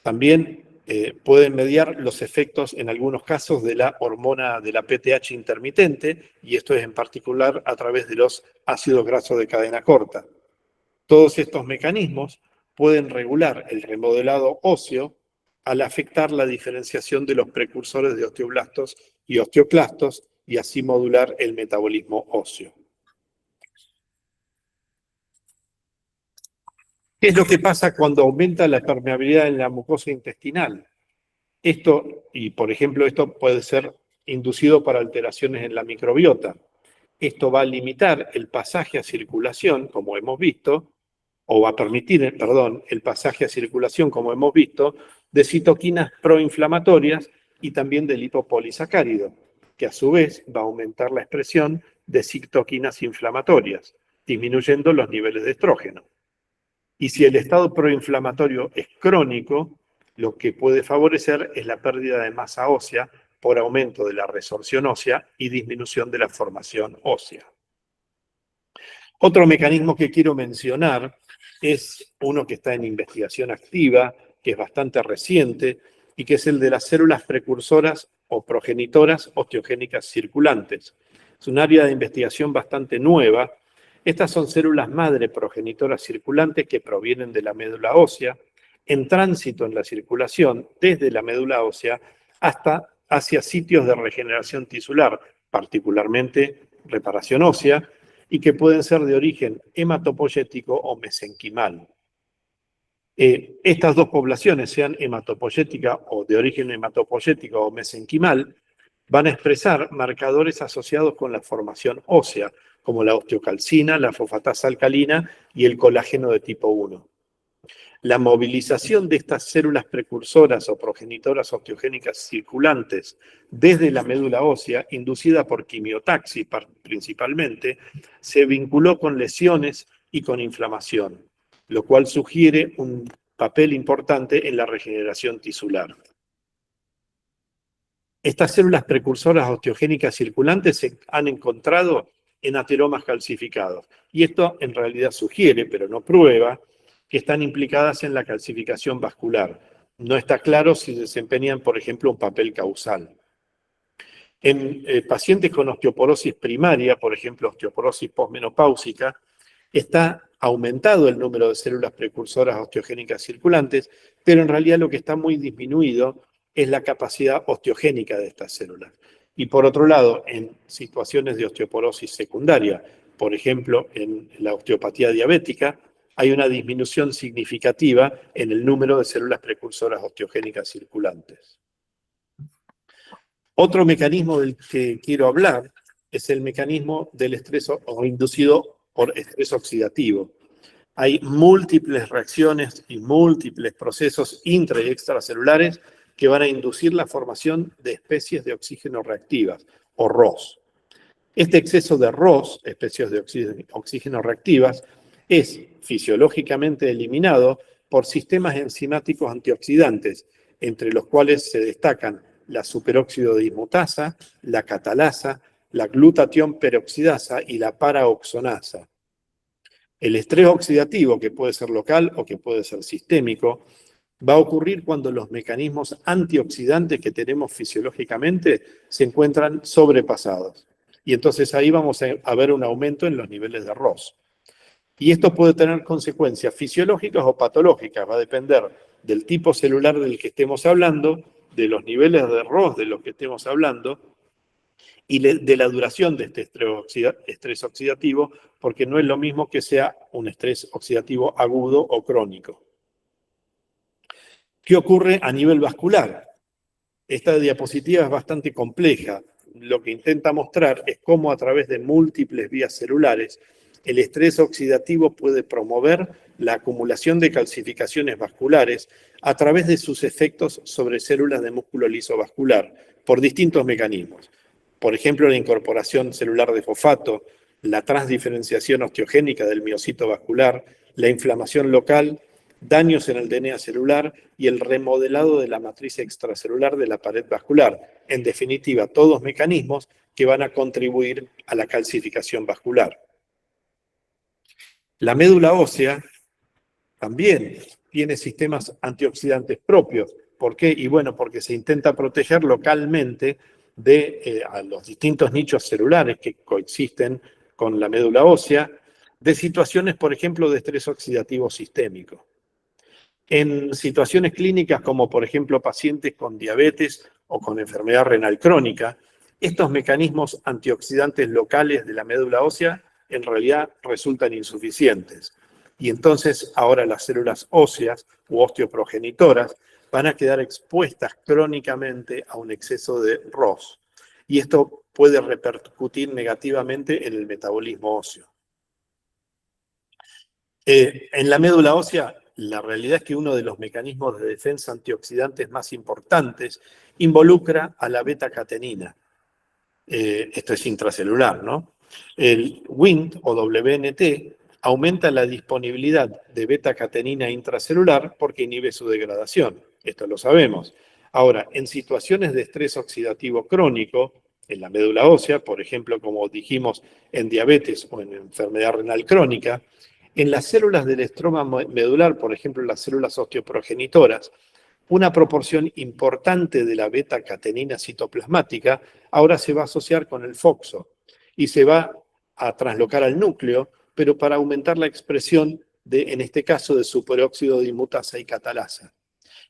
También pueden mediar los efectos en algunos casos de la hormona de la PTH intermitente, y esto es en particular a través de los ácidos grasos de cadena corta. Todos estos mecanismos pueden regular el remodelado óseo al afectar la diferenciación de los precursores de osteoblastos y osteoclastos y así modular el metabolismo óseo. ¿Qué es lo que pasa cuando aumenta la permeabilidad en la mucosa intestinal? Por ejemplo, esto puede ser inducido por alteraciones en la microbiota. Esto va a limitar el pasaje a circulación, como hemos visto, o va a permitir, el pasaje a circulación, como hemos visto, de citoquinas proinflamatorias y también de lipopolisacárido, que a su vez va a aumentar la expresión de citoquinas inflamatorias, disminuyendo los niveles de estrógeno. Y si el estado proinflamatorio es crónico, lo que puede favorecer es la pérdida de masa ósea por aumento de la resorción ósea y disminución de la formación ósea. Otro mecanismo que quiero mencionar es uno que está en investigación activa, que es bastante reciente, y que es el de las células precursoras o progenitoras osteogénicas circulantes. Es un área de investigación bastante nueva. Estas son células madre progenitoras circulantes que provienen de la médula ósea, en tránsito en la circulación desde la médula ósea hasta hacia sitios de regeneración tisular, particularmente reparación ósea, y que pueden ser de origen hematopoyético o mesenquimal. Estas dos poblaciones, sean hematopoyética o de origen hematopoyético o mesenquimal, van a expresar marcadores asociados con la formación ósea, como la osteocalcina, la fosfatasa alcalina y el colágeno de tipo 1. La movilización de estas células precursoras o progenitoras osteogénicas circulantes desde la médula ósea, inducida por quimiotaxis principalmente, se vinculó con lesiones y con inflamación, lo cual sugiere un papel importante en la regeneración tisular. Estas células precursoras osteogénicas circulantes se han encontrado en ateromas calcificados, y esto en realidad sugiere, pero no prueba, que están implicadas en la calcificación vascular. No está claro si desempeñan, por ejemplo, un papel causal. En pacientes con osteoporosis primaria, por ejemplo, osteoporosis posmenopáusica, está aumentado el número de células precursoras osteogénicas circulantes, pero en realidad lo que está muy disminuido es la capacidad osteogénica de estas células. Y por otro lado, en situaciones de osteoporosis secundaria, por ejemplo, en la osteopatía diabética, hay una disminución significativa en el número de células precursoras osteogénicas circulantes. Otro mecanismo del que quiero hablar es el mecanismo del estrés o inducido por estrés oxidativo. Hay múltiples reacciones y múltiples procesos intra- y extracelulares que van a inducir la formación de especies de oxígeno reactivas, o ROS. Este exceso de ROS, especies de oxígeno reactivas, es fisiológicamente eliminado por sistemas enzimáticos antioxidantes, entre los cuales se destacan la superóxido dismutasa, la catalasa, la glutatión peroxidasa y la paraoxonasa. El estrés oxidativo, que puede ser local o que puede ser sistémico, va a ocurrir cuando los mecanismos antioxidantes que tenemos fisiológicamente se encuentran sobrepasados. Y entonces ahí vamos a ver un aumento en los niveles de ROS. Y esto puede tener consecuencias fisiológicas o patológicas, va a depender del tipo celular del que estemos hablando, de los niveles de ROS de los que estemos hablando, y de la duración de este estrés oxidativo, porque no es lo mismo que sea un estrés oxidativo agudo o crónico. ¿Qué ocurre a nivel vascular? Esta diapositiva es bastante compleja. Lo que intenta mostrar es cómo a través de múltiples vías celulares el estrés oxidativo puede promover la acumulación de calcificaciones vasculares a través de sus efectos sobre células de músculo liso vascular por distintos mecanismos. Por ejemplo, la incorporación celular de fosfato, la transdiferenciación osteogénica del miocito vascular, la inflamación local, daños en el DNA celular y el remodelado de la matriz extracelular de la pared vascular. En definitiva, todos mecanismos que van a contribuir a la calcificación vascular. La médula ósea también tiene sistemas antioxidantes propios. ¿Por qué? Y bueno, porque se intenta proteger localmente de a los distintos nichos celulares que coexisten con la médula ósea, de situaciones, por ejemplo, de estrés oxidativo sistémico. En situaciones clínicas como, por ejemplo, pacientes con diabetes o con enfermedad renal crónica, estos mecanismos antioxidantes locales de la médula ósea en realidad resultan insuficientes. Y entonces ahora las células óseas u osteoprogenitoras van a quedar expuestas crónicamente a un exceso de ROS. Y esto puede repercutir negativamente en el metabolismo óseo. En la médula ósea, la realidad es que uno de los mecanismos de defensa antioxidantes más importantes involucra a la beta-catenina. Esto es intracelular, ¿no? El Wnt o WNT aumenta la disponibilidad de beta-catenina intracelular porque inhibe su degradación. Esto lo sabemos. Ahora, en situaciones de estrés oxidativo crónico, en la médula ósea, por ejemplo, como dijimos en diabetes o en enfermedad renal crónica, en las células del estroma medular, por ejemplo, las células osteoprogenitoras, una proporción importante de la beta-catenina citoplasmática ahora se va a asociar con el FOXO. y se va a traslocar al núcleo, pero para aumentar la expresión de, en este caso, de superóxido de inmutasa y catalasa.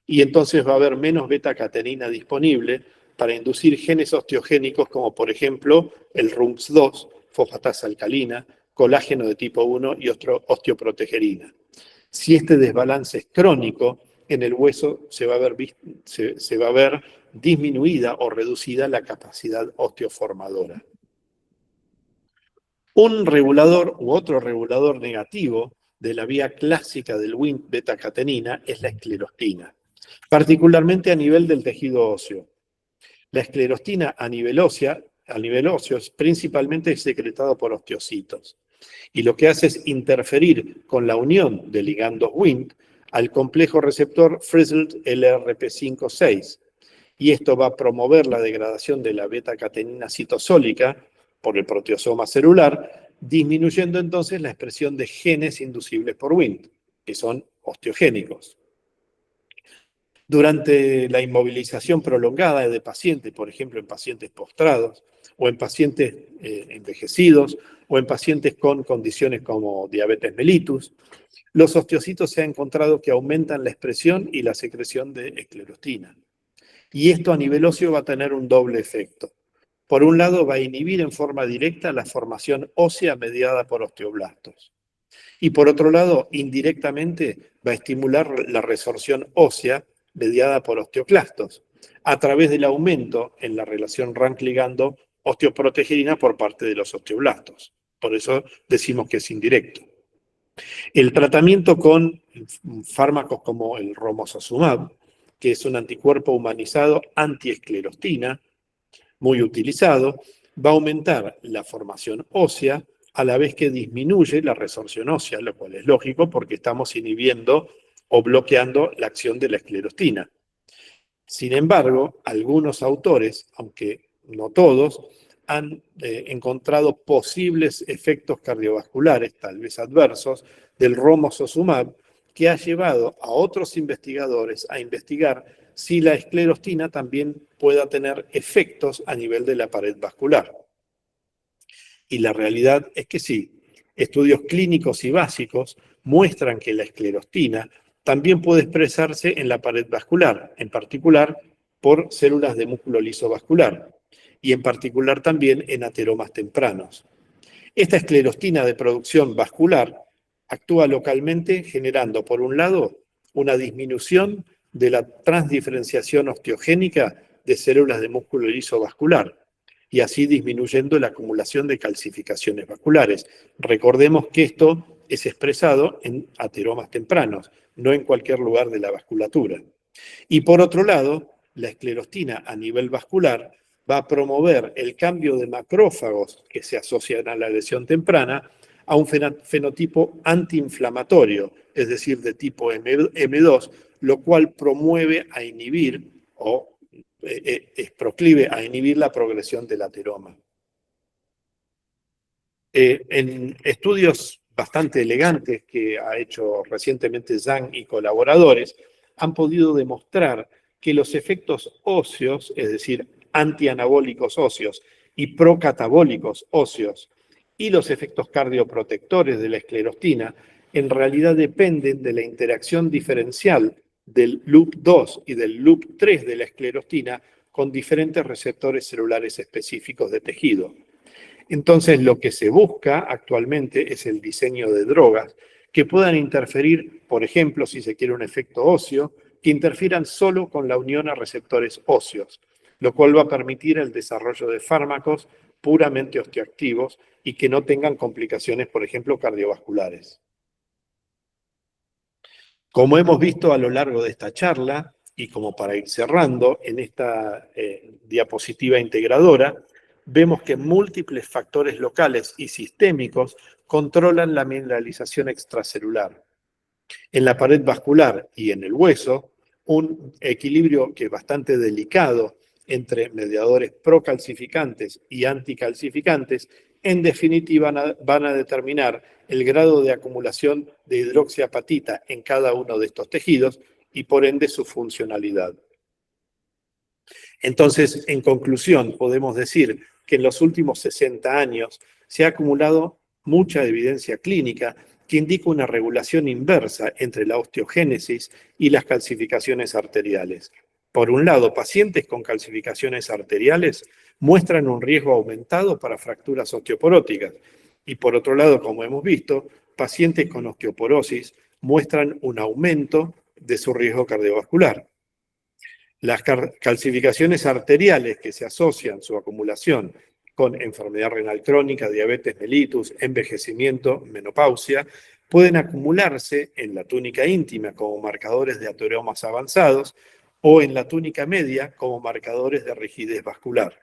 Y entonces va a haber menos beta-catenina disponible para inducir genes osteogénicos como por ejemplo el RUNX2, fosfatasa alcalina, colágeno de tipo 1 y osteoprotegerina. Si este desbalance es crónico, en el hueso se va a ver disminuida o reducida la capacidad osteoformadora. Un regulador u otro regulador negativo de la vía clásica del Wnt beta-catenina es la esclerostina, particularmente a nivel del tejido óseo. La esclerostina a nivel óseo es principalmente secretado por osteocitos y lo que hace es interferir con la unión de ligandos Wnt al complejo receptor Frizzled LRP5/6 y esto va a promover la degradación de la beta-catenina citosólica por el proteosoma celular, disminuyendo entonces la expresión de genes inducibles por Wnt, que son osteogénicos. Durante la inmovilización prolongada de pacientes, por ejemplo, en pacientes postrados, o en pacientes envejecidos, o en pacientes con condiciones como diabetes mellitus, los osteocitos se ha encontrado que aumentan la expresión y la secreción de esclerostina. Y esto a nivel óseo va a tener un doble efecto. Por un lado, va a inhibir en forma directa la formación ósea mediada por osteoblastos. Y por otro lado, indirectamente, va a estimular la resorción ósea mediada por osteoclastos, a través del aumento en la relación RANK-ligando osteoprotegerina por parte de los osteoblastos. Por eso decimos que es indirecto. El tratamiento con fármacos como el romosozumab, que es un anticuerpo humanizado antiesclerostina, muy utilizado, va a aumentar la formación ósea a la vez que disminuye la resorción ósea, lo cual es lógico porque estamos inhibiendo o bloqueando la acción de la esclerostina. Sin embargo, algunos autores, aunque no todos, han encontrado posibles efectos cardiovasculares, tal vez adversos, del romosozumab, que ha llevado a otros investigadores a investigar si la esclerostina también pueda tener efectos a nivel de la pared vascular. Y la realidad es que sí. Estudios clínicos y básicos muestran que la esclerostina también puede expresarse en la pared vascular, en particular por células de músculo liso vascular, y en particular también en ateromas tempranos. Esta esclerostina de producción vascular actúa localmente generando, por un lado, una disminución de la transdiferenciación osteogénica de células de músculo liso vascular, y así disminuyendo la acumulación de calcificaciones vasculares. Recordemos que esto es expresado en ateromas tempranos, no en cualquier lugar de la vasculatura. Y por otro lado, la esclerostina a nivel vascular va a promover el cambio de macrófagos que se asocian a la lesión temprana a un fenotipo antiinflamatorio, es decir, de tipo M2, lo cual promueve a inhibir o es proclive a inhibir la progresión del ateroma. En estudios bastante elegantes que ha hecho recientemente Zhang y colaboradores, han podido demostrar que los efectos óseos, es decir, antianabólicos óseos y procatabólicos óseos, y los efectos cardioprotectores de la esclerostina, en realidad dependen de la interacción diferencial del loop 2 y del loop 3 de la esclerostina con diferentes receptores celulares específicos de tejido. Entonces, lo que se busca actualmente es el diseño de drogas que puedan interferir, por ejemplo, si se quiere un efecto óseo, que interfieran solo con la unión a receptores óseos, lo cual va a permitir el desarrollo de fármacos puramente osteoactivos y que no tengan complicaciones, por ejemplo, cardiovasculares. Como hemos visto a lo largo de esta charla, y como para ir cerrando, en esta diapositiva integradora, vemos que múltiples factores locales y sistémicos controlan la mineralización extracelular. En la pared vascular y en el hueso, un equilibrio que es bastante delicado entre mediadores procalcificantes y anticalcificantes, en definitiva van a determinar el grado de acumulación de hidroxiapatita en cada uno de estos tejidos y por ende su funcionalidad. Entonces, en conclusión, podemos decir que en los últimos 60 años se ha acumulado mucha evidencia clínica que indica una regulación inversa entre la osteogénesis y las calcificaciones arteriales. Por un lado, pacientes con calcificaciones arteriales muestran un riesgo aumentado para fracturas osteoporóticas y por otro lado, como hemos visto, pacientes con osteoporosis muestran un aumento de su riesgo cardiovascular. Las calcificaciones arteriales que se asocian su acumulación con enfermedad renal crónica, diabetes mellitus, envejecimiento, menopausia, pueden acumularse en la túnica íntima como marcadores de ateromas avanzados o en la túnica media como marcadores de rigidez vascular.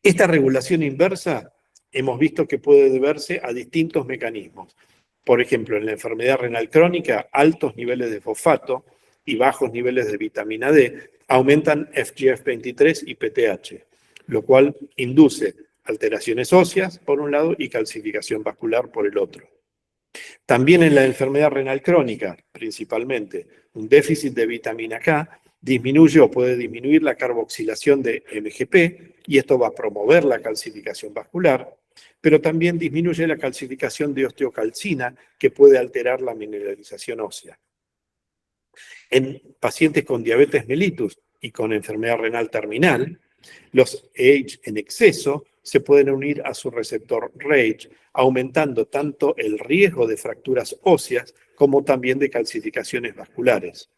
Esta regulación inversa hemos visto que puede deberse a distintos mecanismos. Por ejemplo, en la enfermedad renal crónica, altos niveles de fosfato y bajos niveles de vitamina D aumentan FGF23 y PTH, lo cual induce alteraciones óseas por un lado y calcificación vascular por el otro. También en la enfermedad renal crónica, principalmente, un déficit de vitamina K disminuye o puede disminuir la carboxilación de MGP y esto va a promover la calcificación vascular, pero también disminuye la calcificación de osteocalcina que puede alterar la mineralización ósea. En pacientes con diabetes mellitus y con enfermedad renal terminal, los AGE en exceso se pueden unir a su receptor RAGE, aumentando tanto el riesgo de fracturas óseas como también de calcificaciones vasculares.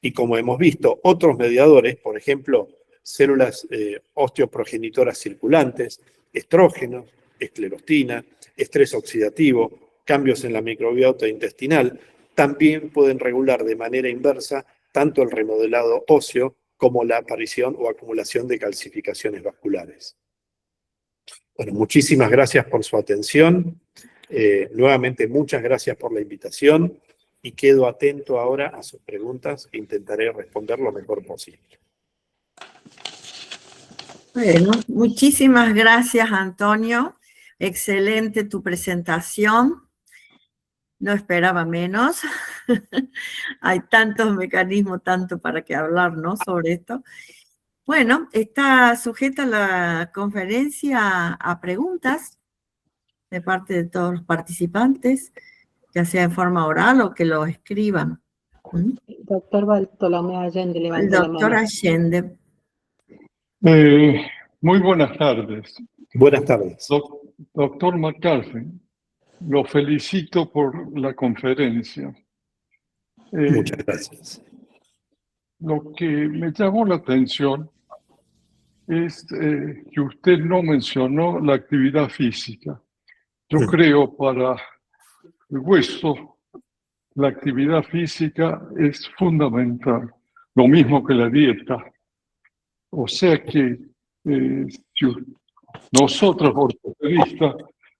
Y como hemos visto, otros mediadores, por ejemplo, células osteoprogenitoras circulantes, estrógenos, esclerostina, estrés oxidativo, cambios en la microbiota intestinal, también pueden regular de manera inversa tanto el remodelado óseo como la aparición o acumulación de calcificaciones vasculares. Bueno, muchísimas gracias por su atención. Nuevamente, muchas gracias por la invitación y quedo atento ahora a sus preguntas e intentaré responder lo mejor posible. Bueno, muchísimas gracias, Antonio. Excelente tu presentación. No esperaba menos. Hay tantos mecanismos, tanto para que hablar, ¿no?, sobre esto. Bueno, está sujeta la conferencia a preguntas de parte de todos los participantes, ya sea en forma oral o que lo escriban. Doctor Bartolomé Allende, El levanta la doctor mano. Allende. Muy buenas tardes. Buenas tardes. Doctor McCarthy, lo felicito por la conferencia. Muchas gracias. Lo que me llamó la atención es que usted no mencionó la actividad física. Yo creo para el hueso la actividad física es fundamental, lo mismo que la dieta. O sea que si nosotros, ortopedistas,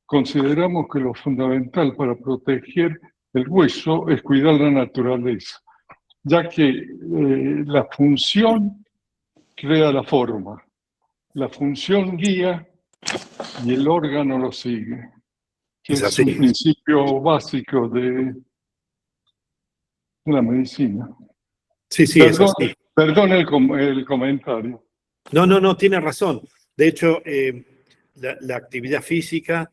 consideramos que lo fundamental para proteger el hueso es cuidar la naturaleza, ya que la función crea la forma, la función guía y el órgano lo sigue, que es un principio básico de la medicina. Sí, sí, Perdón, es así. Perdón el comentario. No, tiene razón. De hecho, la actividad física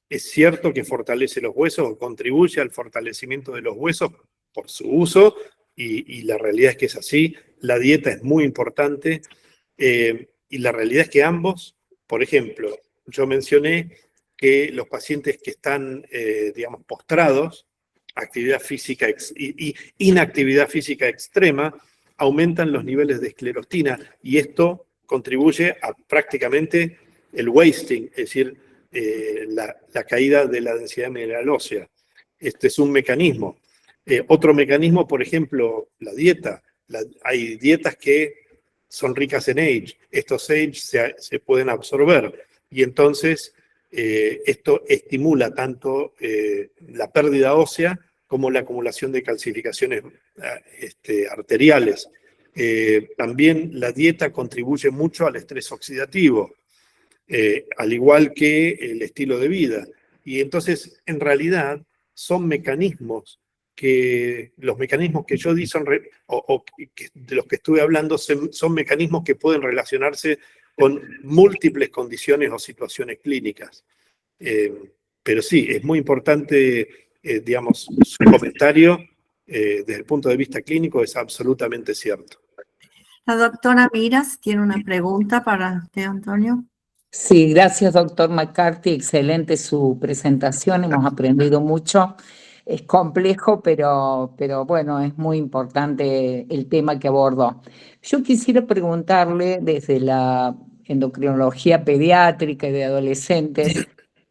es cierto que fortalece los huesos o contribuye al fortalecimiento de los huesos por su uso y la realidad es que es así. La dieta es muy importante y la realidad es que ambos, por ejemplo, yo mencioné que los pacientes que están, digamos, postrados, actividad física y inactividad física extrema, aumentan los niveles de esclerostina y esto contribuye a prácticamente el wasting, es decir, la caída de la densidad mineral ósea. Este es un mecanismo. Otro mecanismo, por ejemplo, la dieta. Hay dietas que son ricas en AGE. Estos AGE se pueden absorber y entonces esto estimula tanto la pérdida ósea como la acumulación de calcificaciones arteriales. También la dieta contribuye mucho al estrés oxidativo, al igual que el estilo de vida. Y entonces, en realidad, son mecanismos que los mecanismos que yo di son, de los que estuve hablando, son mecanismos que pueden relacionarse con múltiples condiciones o situaciones clínicas. Pero sí, es muy importante, digamos, su comentario desde el punto de vista clínico es absolutamente cierto. La doctora Miras tiene una pregunta para usted, Antonio. Sí, gracias, doctor McCarthy. Excelente su presentación. Hemos aprendido mucho. Es complejo, pero bueno, es muy importante el tema que abordó. Yo quisiera preguntarle desde la endocrinología pediátrica y de adolescentes.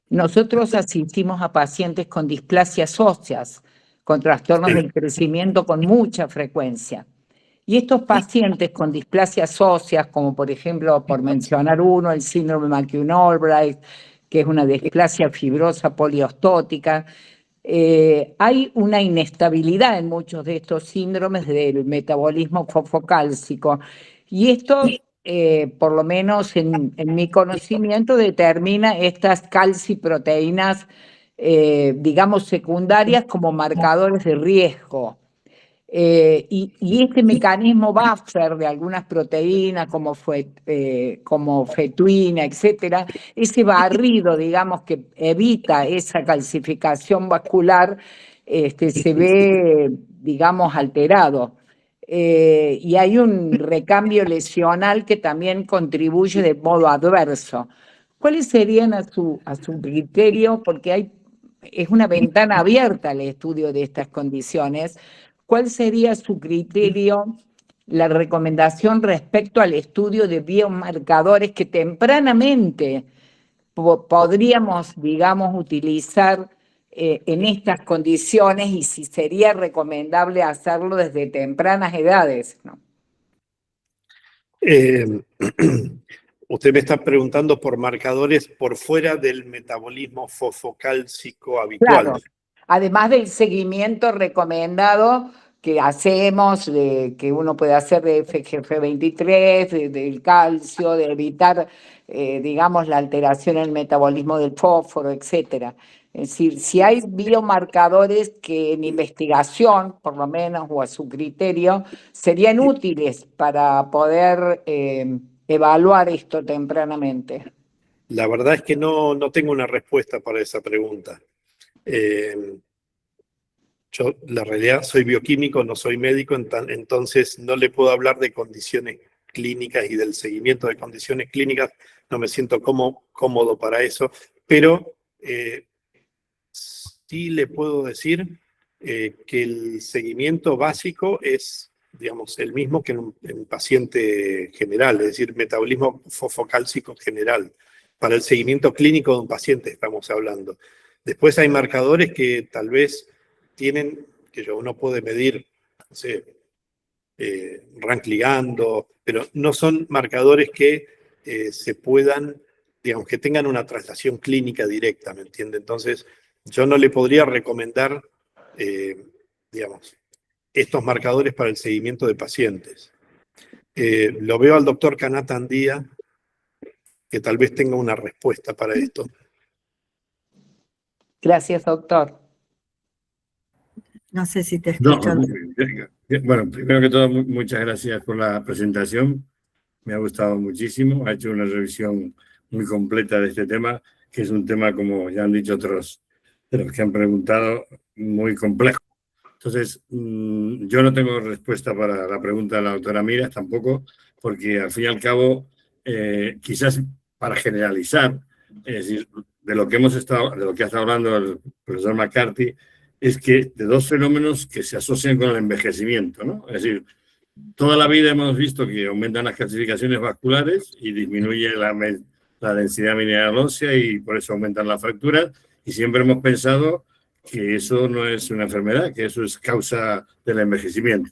Nosotros asistimos a pacientes con displasias óseas, con trastornos del crecimiento con mucha frecuencia. Y estos pacientes con displasias óseas, como por ejemplo, por mencionar uno, el síndrome McCune-Albright, que es una displasia fibrosa poliostótica, hay una inestabilidad en muchos de estos síndromes del metabolismo fosfocálcico. Y esto, por lo menos en mi conocimiento, determina estas calciproteínas, digamos, secundarias como marcadores de riesgo. Y este mecanismo buffer de algunas proteínas como fetuina, etcétera, ese barrido, digamos, que evita esa calcificación vascular, se ve, digamos, alterado. Y hay un recambio lesional que también contribuye de modo adverso. ¿Cuáles serían a su criterio? Porque es una ventana abierta al estudio de estas condiciones. ¿Cuál sería su criterio, la recomendación respecto al estudio de biomarcadores que tempranamente podríamos, digamos, utilizar en estas condiciones y si sería recomendable hacerlo desde tempranas edades, ¿no? Usted me está preguntando por marcadores por fuera del metabolismo fosfocálcico habitual. Claro, además del seguimiento recomendado que hacemos, que uno puede hacer de FGF23, del calcio, de evitar, digamos, la alteración en el metabolismo del fósforo, etcétera. Es decir, si hay biomarcadores que en investigación, por lo menos, o a su criterio, serían útiles para poder evaluar esto tempranamente. La verdad es que no tengo una respuesta para esa pregunta. Yo, la realidad, soy bioquímico, no soy médico, entonces no le puedo hablar de condiciones clínicas y del seguimiento de condiciones clínicas. No me siento cómodo para eso, pero sí le puedo decir que el seguimiento básico es, digamos, el mismo que en un paciente general, es decir, metabolismo fosfocálcico general. Para el seguimiento clínico de un paciente estamos hablando. Después hay marcadores que tal vez tienen, que uno puede medir, no sé, rank ligando, pero no son marcadores que se puedan, digamos, que tengan una traslación clínica directa, ¿me entiende? Entonces, yo no le podría recomendar, digamos, estos marcadores para el seguimiento de pacientes. Lo veo al doctor Kanat Andía, que tal vez tenga una respuesta para esto. Gracias, doctor. No sé si te escucho. Bueno, primero que todo, muchas gracias por la presentación. Me ha gustado muchísimo. Ha hecho una revisión muy completa de este tema, que es un tema, como ya han dicho otros de los que han preguntado, muy complejo. Entonces, yo no tengo respuesta para la pregunta de la doctora Miras tampoco, porque al fin y al cabo, quizás para generalizar, es decir, de lo que ha estado hablando el profesor McCarthy, es que de dos fenómenos que se asocian con el envejecimiento, ¿no? Es decir, toda la vida hemos visto que aumentan las calcificaciones vasculares y disminuye la densidad mineral ósea y por eso aumentan las fracturas, y siempre hemos pensado que eso no es una enfermedad, que eso es causa del envejecimiento.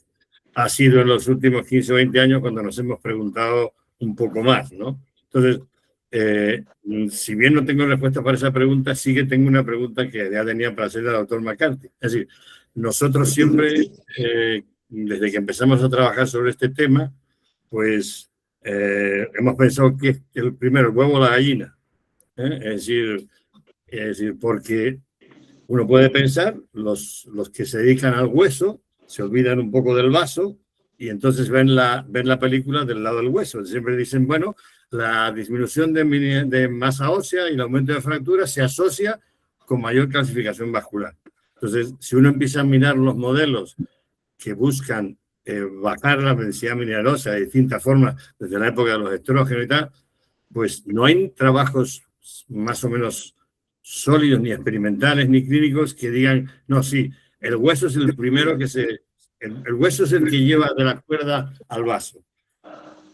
Ha sido en los últimos 15 o 20 años cuando nos hemos preguntado un poco más, ¿no? Entonces, si bien no tengo respuesta para esa pregunta, sí que tengo una pregunta que ya tenía para hacerle al doctor McCarthy. Es decir, nosotros siempre, desde que empezamos a trabajar sobre este tema, pues hemos pensado que es el huevo o la gallina. Es decir, porque Uno puede pensar, los que se dedican al hueso se olvidan un poco del vaso y entonces ven la película del lado del hueso. Siempre dicen, bueno, la disminución de masa ósea y el aumento de fracturas se asocia con mayor calcificación vascular. Entonces, si uno empieza a mirar los modelos que buscan bajar la densidad mineralosa de distintas formas, desde la época de los estrógenos y tal, pues no hay trabajos más o menos sólidos, ni experimentales, ni clínicos, que digan, no, sí, el hueso es el primero que el hueso es el que lleva de la cuerda al vaso.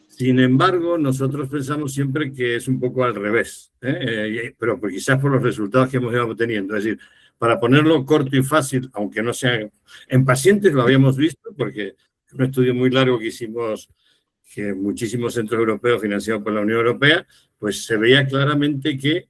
Sin embargo, nosotros pensamos siempre que es un poco al revés, pero quizás por los resultados que hemos ido obteniendo. Es decir, para ponerlo corto y fácil, aunque no sea... En pacientes lo habíamos visto, porque es un estudio muy largo que hicimos, que muchísimos centros europeos financiados por la Unión Europea, pues se veía claramente que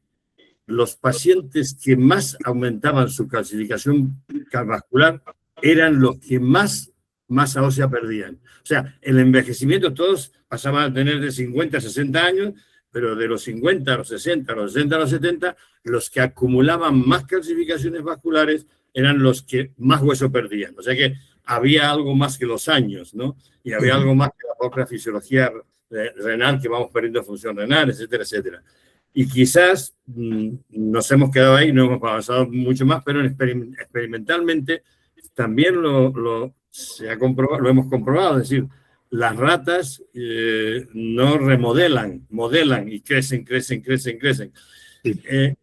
los pacientes que más aumentaban su calcificación vascular eran los que más masa ósea perdían. O sea, el envejecimiento, todos pasaban a tener de 50 a 60 años, pero de los 50 a los 60, a los 60 a los 70, los que acumulaban más calcificaciones vasculares eran los que más hueso perdían. O sea que había algo más que los años, ¿no? Y había algo más que la propia fisiología renal, que vamos perdiendo función renal, etcétera, etcétera. Y quizás nos hemos quedado ahí, no hemos avanzado mucho más, pero experimentalmente también lo hemos comprobado. Es decir, las ratas no remodelan, modelan y crecen.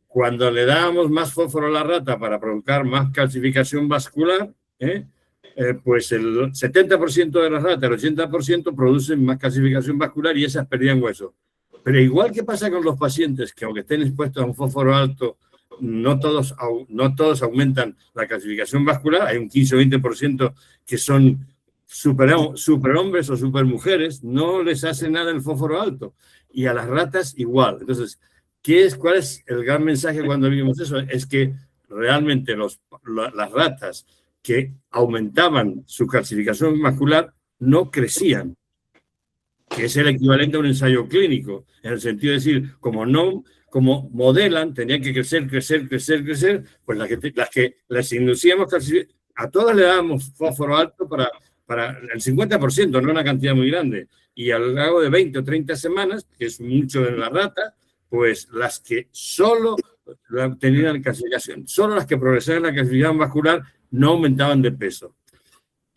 Cuando le dábamos más fósforo a la rata para provocar más calcificación vascular, pues el 70% de las ratas, el 80% producen más calcificación vascular y esas perdían hueso. Pero igual que pasa con los pacientes que aunque estén expuestos a un fósforo alto, no todos aumentan la calcificación vascular, hay un 15 o 20% que son superhombres o supermujeres, no les hace nada el fósforo alto. Y a las ratas igual. Entonces, ¿cuál es el gran mensaje cuando vimos eso? Es que realmente las ratas que aumentaban su calcificación vascular no crecían, que es el equivalente a un ensayo clínico, en el sentido de decir, como modelan, tenían que crecer, pues las que les inducíamos calcificación, a todas le dábamos fósforo alto para el 50%, no una cantidad muy grande, y a lo largo de 20 o 30 semanas, que es mucho en la rata, pues las que solo tenían calcificación, solo las que progresaban en la calcificación vascular no aumentaban de peso.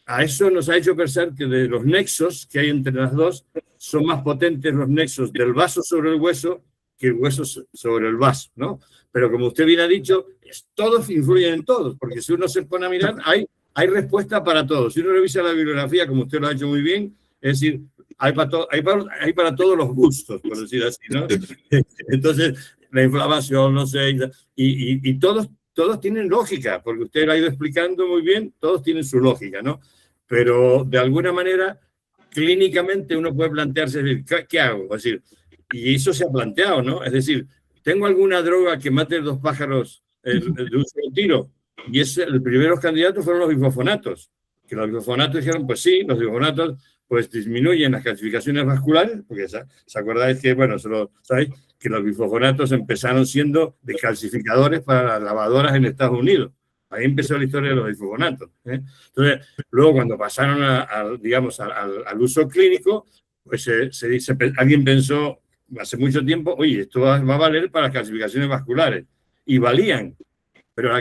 A eso nos ha hecho pensar que de los nexos que hay entre las dos, son más potentes los nexos del vaso sobre el hueso que el hueso sobre el vaso, ¿no? Pero como usted bien ha dicho, todos influyen en todos, porque si uno se pone a mirar, hay respuesta para todos. Si uno revisa la bibliografía, como usted lo ha hecho muy bien, es decir, hay para todos los gustos, por decir así, ¿no? Entonces, la inflamación, no sé, y todos tienen lógica, porque usted lo ha ido explicando muy bien, todos tienen su lógica, ¿no? Pero de alguna manera, clínicamente uno puede plantearse, ¿qué hago? Es decir, y eso se ha planteado, ¿no? Es decir, ¿tengo alguna droga que mate dos pájaros de un solo tiro? Y los primeros candidatos fueron los bifosfonatos, que los bifosfonatos dijeron, pues sí, los bifosfonatos pues disminuyen las calcificaciones vasculares, porque ¿se acordáis que, bueno, sabéis que los bifosfonatos empezaron siendo descalcificadores para las lavadoras en Estados Unidos? Ahí empezó la historia de los bifosfonatos. Entonces, luego cuando pasaron al uso clínico, pues alguien pensó hace mucho tiempo, oye, esto va a valer para las calcificaciones vasculares. Y valían. Pero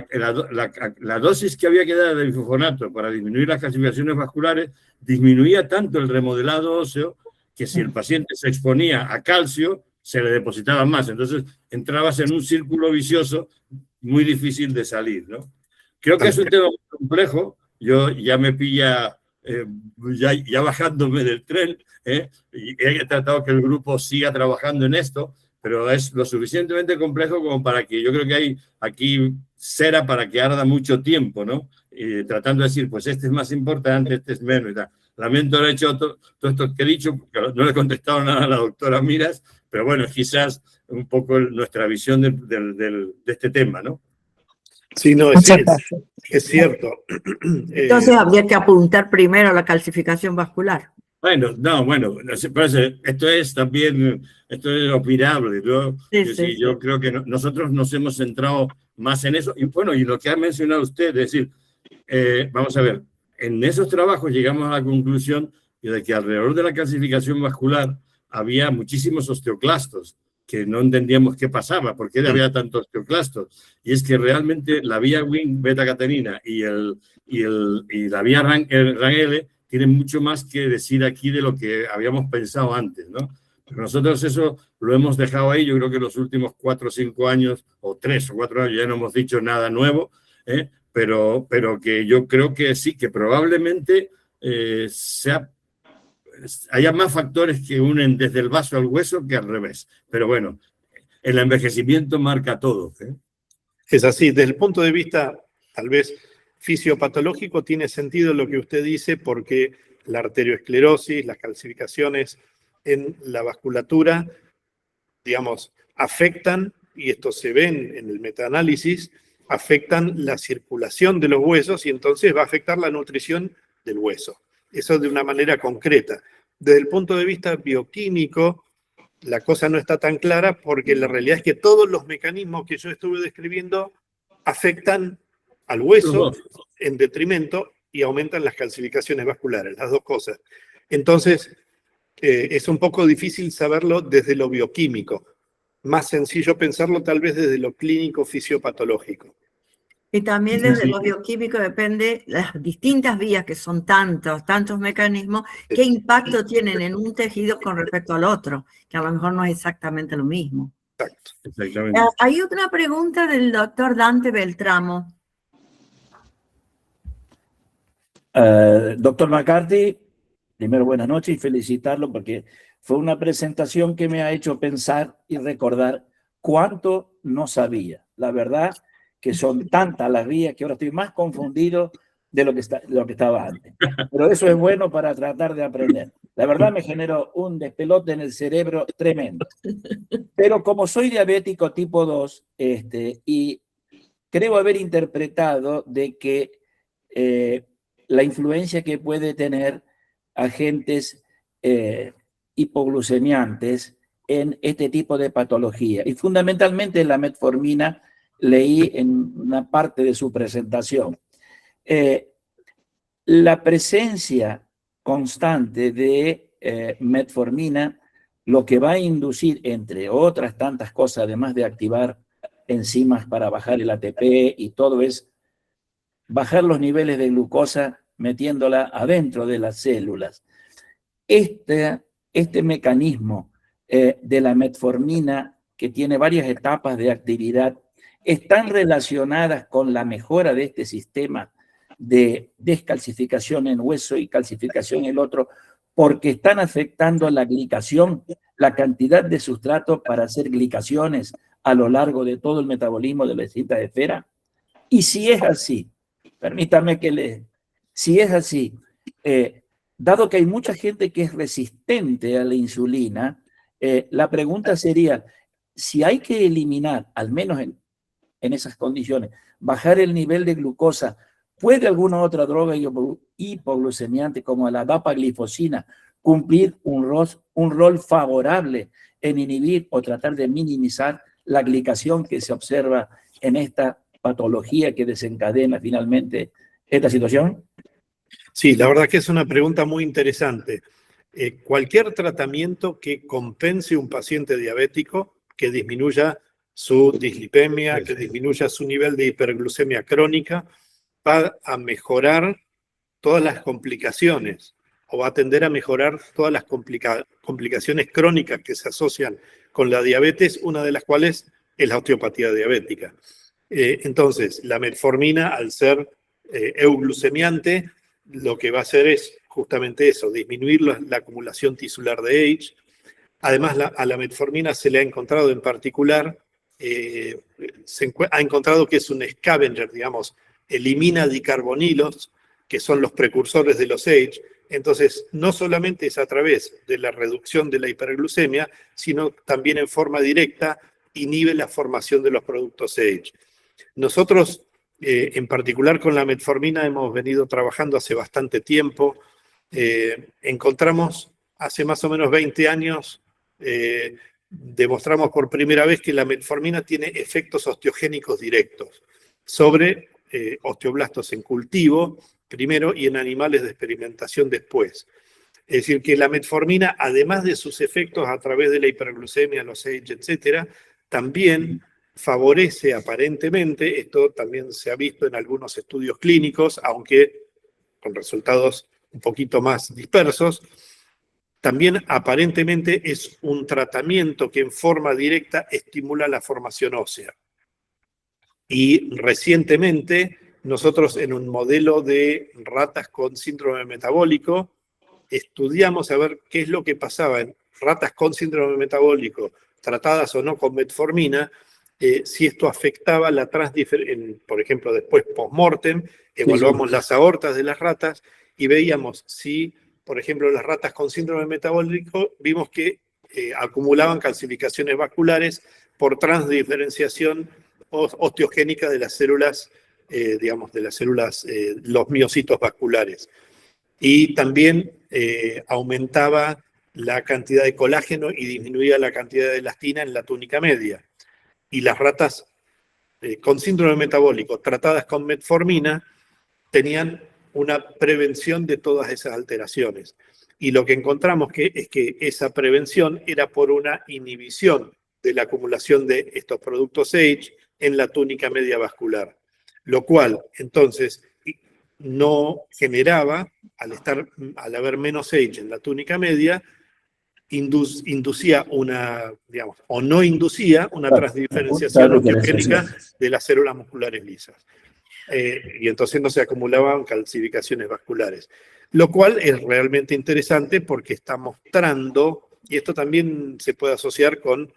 la dosis que había que dar de bifosfonato para disminuir las calcificaciones vasculares disminuía tanto el remodelado óseo que si el paciente se exponía a calcio, se le depositaba más. Entonces, entrabas en un círculo vicioso muy difícil de salir, ¿no? Creo que es un tema muy complejo. Yo ya me pilla ya bajándome del tren, y he tratado que el grupo siga trabajando en esto, pero es lo suficientemente complejo como para que yo creo que hay aquí cera para que arda mucho tiempo, ¿no? Tratando de decir, pues este es más importante, este es menos y tal. Lamento haber hecho todo esto que he dicho, porque no le he contestado nada a la doctora Miras, pero bueno, quizás un poco nuestra visión de este tema, ¿no? Sí, no, es cierto. Entonces habría que apuntar primero a la calcificación vascular. Bueno, no, bueno, no sé, pero esto es también, esto es opinable, ¿no? Yo creo que nosotros nos hemos centrado más en eso. Y bueno, y lo que ha mencionado usted, es decir, vamos a ver, en esos trabajos llegamos a la conclusión de que alrededor de la calcificación vascular había muchísimos osteoclastos, que no entendíamos qué pasaba, por qué había tantos osteoclastos. Y es que realmente la vía Wnt beta-catenina y la vía RANL tienen mucho más que decir aquí de lo que habíamos pensado antes, ¿no? Pero nosotros eso lo hemos dejado ahí. Yo creo que los últimos 4 o 5 años, o 3 o 4 años, ya no hemos dicho nada nuevo, pero que yo creo que sí, que probablemente haya más factores que unen desde el vaso al hueso que al revés. Pero bueno, el envejecimiento marca todo. Es así, desde el punto de vista, tal vez, fisiopatológico, tiene sentido lo que usted dice, porque la arteriosclerosis, las calcificaciones en la vasculatura, digamos, afectan, y esto se ve en el metaanálisis, afectan la circulación de los huesos y entonces va a afectar la nutrición del hueso. Eso de una manera concreta. Desde el punto de vista bioquímico, la cosa no está tan clara porque la realidad es que todos los mecanismos que yo estuve describiendo afectan al hueso en detrimento y aumentan las calcificaciones vasculares, las dos cosas. Entonces, es un poco difícil saberlo desde lo bioquímico. Más sencillo pensarlo tal vez desde lo clínico fisiopatológico. Y también desde lo bioquímico depende las distintas vías, que son tantos mecanismos, qué impacto tienen en un tejido con respecto al otro, que a lo mejor no es exactamente lo mismo. Exacto. Exactamente. Hay otra pregunta del doctor Dante Beltramo. Doctor McCarthy, primero buenas noches y felicitarlo porque fue una presentación que me ha hecho pensar y recordar cuánto no sabía. La verdad que son tantas las vías que ahora estoy más confundido de lo que estaba antes. Pero eso es bueno para tratar de aprender. La verdad me generó un despelote en el cerebro tremendo. Pero como soy diabético tipo 2, y creo haber interpretado de que la influencia que puede tener agentes hipoglucemiantes en este tipo de patología. Y fundamentalmente la metformina, leí en una parte de su presentación. La presencia constante de metformina lo que va a inducir, entre otras tantas cosas, además de activar enzimas para bajar el ATP y todo, es bajar los niveles de glucosa metiéndola adentro de las células. Este mecanismo de la metformina, que tiene varias etapas de actividad, están relacionadas con la mejora de este sistema de descalcificación en hueso y calcificación en el otro, porque están afectando la glicación, la cantidad de sustrato para hacer glicaciones a lo largo de todo el metabolismo de la distintas esferas. Y si es así, permítame si es así, dado que hay mucha gente que es resistente a la insulina, la pregunta sería, si hay que eliminar, al menos en esas condiciones, bajar el nivel de glucosa, ¿puede alguna otra droga hipoglucemiante como la dapaglifosina cumplir un rol favorable en inhibir o tratar de minimizar la glicación que se observa en esta patología que desencadena finalmente esta situación? Sí, la verdad que es una pregunta muy interesante. Cualquier tratamiento que compense un paciente diabético, que disminuya su dislipemia, que disminuya su nivel de hiperglucemia crónica, va a mejorar todas las complicaciones o va a tender a mejorar todas las complicaciones crónicas que se asocian con la diabetes, una de las cuales es la osteopatía diabética. Entonces, la metformina, al ser euglucemiante, lo que va a hacer es justamente eso, disminuir la acumulación tisular de H. Además, a la metformina se le ha encontrado en particular, ha encontrado que es un scavenger, digamos, elimina dicarbonilos, que son los precursores de los H. Entonces, no solamente es a través de la reducción de la hiperglucemia, sino también en forma directa inhibe la formación de los productos H. Nosotros, en particular con la metformina, hemos venido trabajando hace bastante tiempo encontramos hace más o menos 20 años, demostramos por primera vez que la metformina tiene efectos osteogénicos directos sobre osteoblastos en cultivo primero y en animales de experimentación después. Es decir, que la metformina, además de sus efectos a través de la hiperglucemia, los age, etcétera, también favorece aparentemente, esto también se ha visto en algunos estudios clínicos, aunque con resultados un poquito más dispersos, también aparentemente es un tratamiento que en forma directa estimula la formación ósea. Y recientemente nosotros en un modelo de ratas con síndrome metabólico estudiamos a ver qué es lo que pasaba en ratas con síndrome metabólico, tratadas o no con metformina, si esto afectaba la transdiferencia, por ejemplo, después post-mortem, evaluamos las aortas de las ratas y veíamos si, por ejemplo, las ratas con síndrome metabólico, vimos que acumulaban calcificaciones vasculares por transdiferenciación osteogénica de las células, digamos, de las células, los miocitos vasculares. Y también aumentaba la cantidad de colágeno y disminuía la cantidad de elastina en la túnica media. Y las ratas con síndrome metabólico tratadas con metformina tenían una prevención de todas esas alteraciones. Y lo que encontramos es que esa prevención era por una inhibición de la acumulación de estos productos AGE en la túnica media vascular, lo cual entonces no generaba, al haber menos AGE en la túnica media, inducía una, digamos, o no inducía una transdiferenciación osteogénica de las células musculares lisas. Y entonces no se acumulaban calcificaciones vasculares. Lo cual es realmente interesante porque está mostrando, y esto también se puede asociar con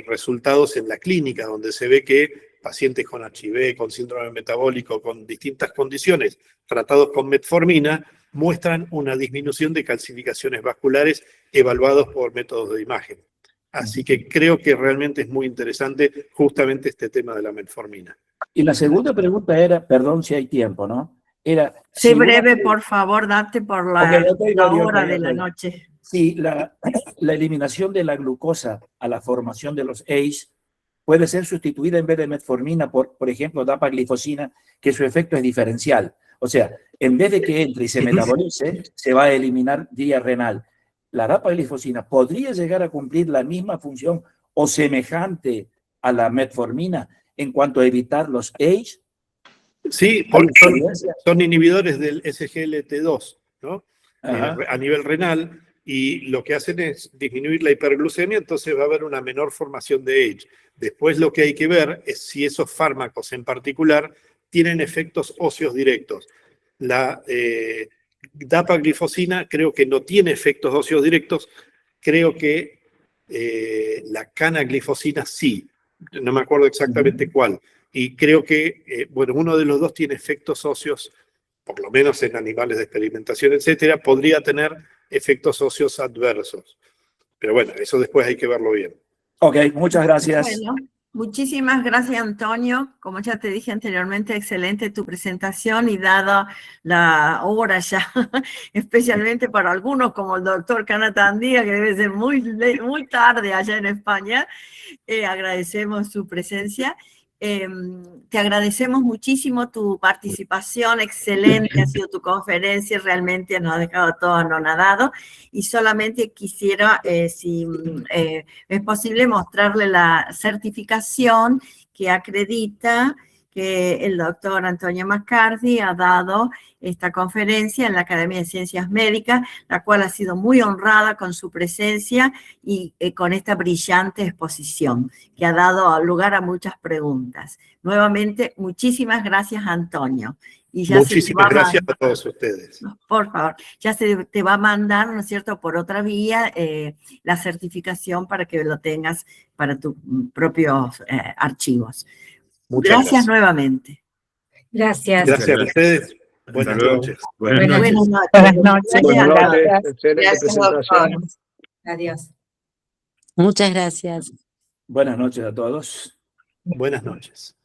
resultados en la clínica, donde se ve que pacientes con HIV, con síndrome metabólico, con distintas condiciones, tratados con metformina, muestran una disminución de calcificaciones vasculares evaluados por métodos de imagen. Así que creo que realmente es muy interesante justamente este tema de la metformina. Y la segunda pregunta era, perdón si hay tiempo, ¿no? Era... Sé breve, por favor, date por la hora de la noche. Sí, la eliminación de la glucosa a la formación de los ACE puede ser sustituida en vez de metformina por ejemplo, dapaglifosina, que su efecto es diferencial. O sea, en vez de que entre y se metabolice, se va a eliminar vía renal. La dapaglifosina podría llegar a cumplir la misma función o semejante a la metformina en cuanto a evitar los ACE. Sí, son inhibidores del SGLT2, ¿no? A nivel renal, y lo que hacen es disminuir la hiperglucemia, entonces va a haber una menor formación de AGE. Después lo que hay que ver es si esos fármacos en particular tienen efectos óseos directos. La dapaglifosina creo que no tiene efectos óseos directos, creo que la canaglifosina sí, no me acuerdo exactamente cuál, y creo que, bueno, uno de los dos tiene efectos óseos, por lo menos en animales de experimentación, etcétera, podría tener efectos óseos adversos. Pero bueno, eso después hay que verlo bien. Ok, muchas gracias. Bueno, muchísimas gracias, Antonio. Como ya te dije anteriormente, excelente tu presentación y dada la hora ya, especialmente para algunos como el doctor Canatandía, que debe ser muy tarde allá en España, agradecemos su presencia. Te agradecemos muchísimo tu participación, excelente ha sido tu conferencia, realmente nos ha dejado todos anonadados, y solamente quisiera, si es posible, mostrarle la certificación que acredita que el doctor Antonio McCarthy ha dado esta conferencia en la Academia de Ciencias Médicas, la cual ha sido muy honrada con su presencia y con esta brillante exposición, que ha dado lugar a muchas preguntas. Nuevamente, muchísimas gracias, Antonio. Y ya muchísimas gracias a todos ustedes. Por favor, ya se te va a mandar, ¿no es cierto?, por otra vía, la certificación para que lo tengas para tus propios archivos. Gracias nuevamente. Gracias. Gracias a ustedes. Buenas noches. Buenas noches. Buenas noches. Gracias, doctor. Adiós. Muchas gracias. Buenas noches a todos. Buenas noches.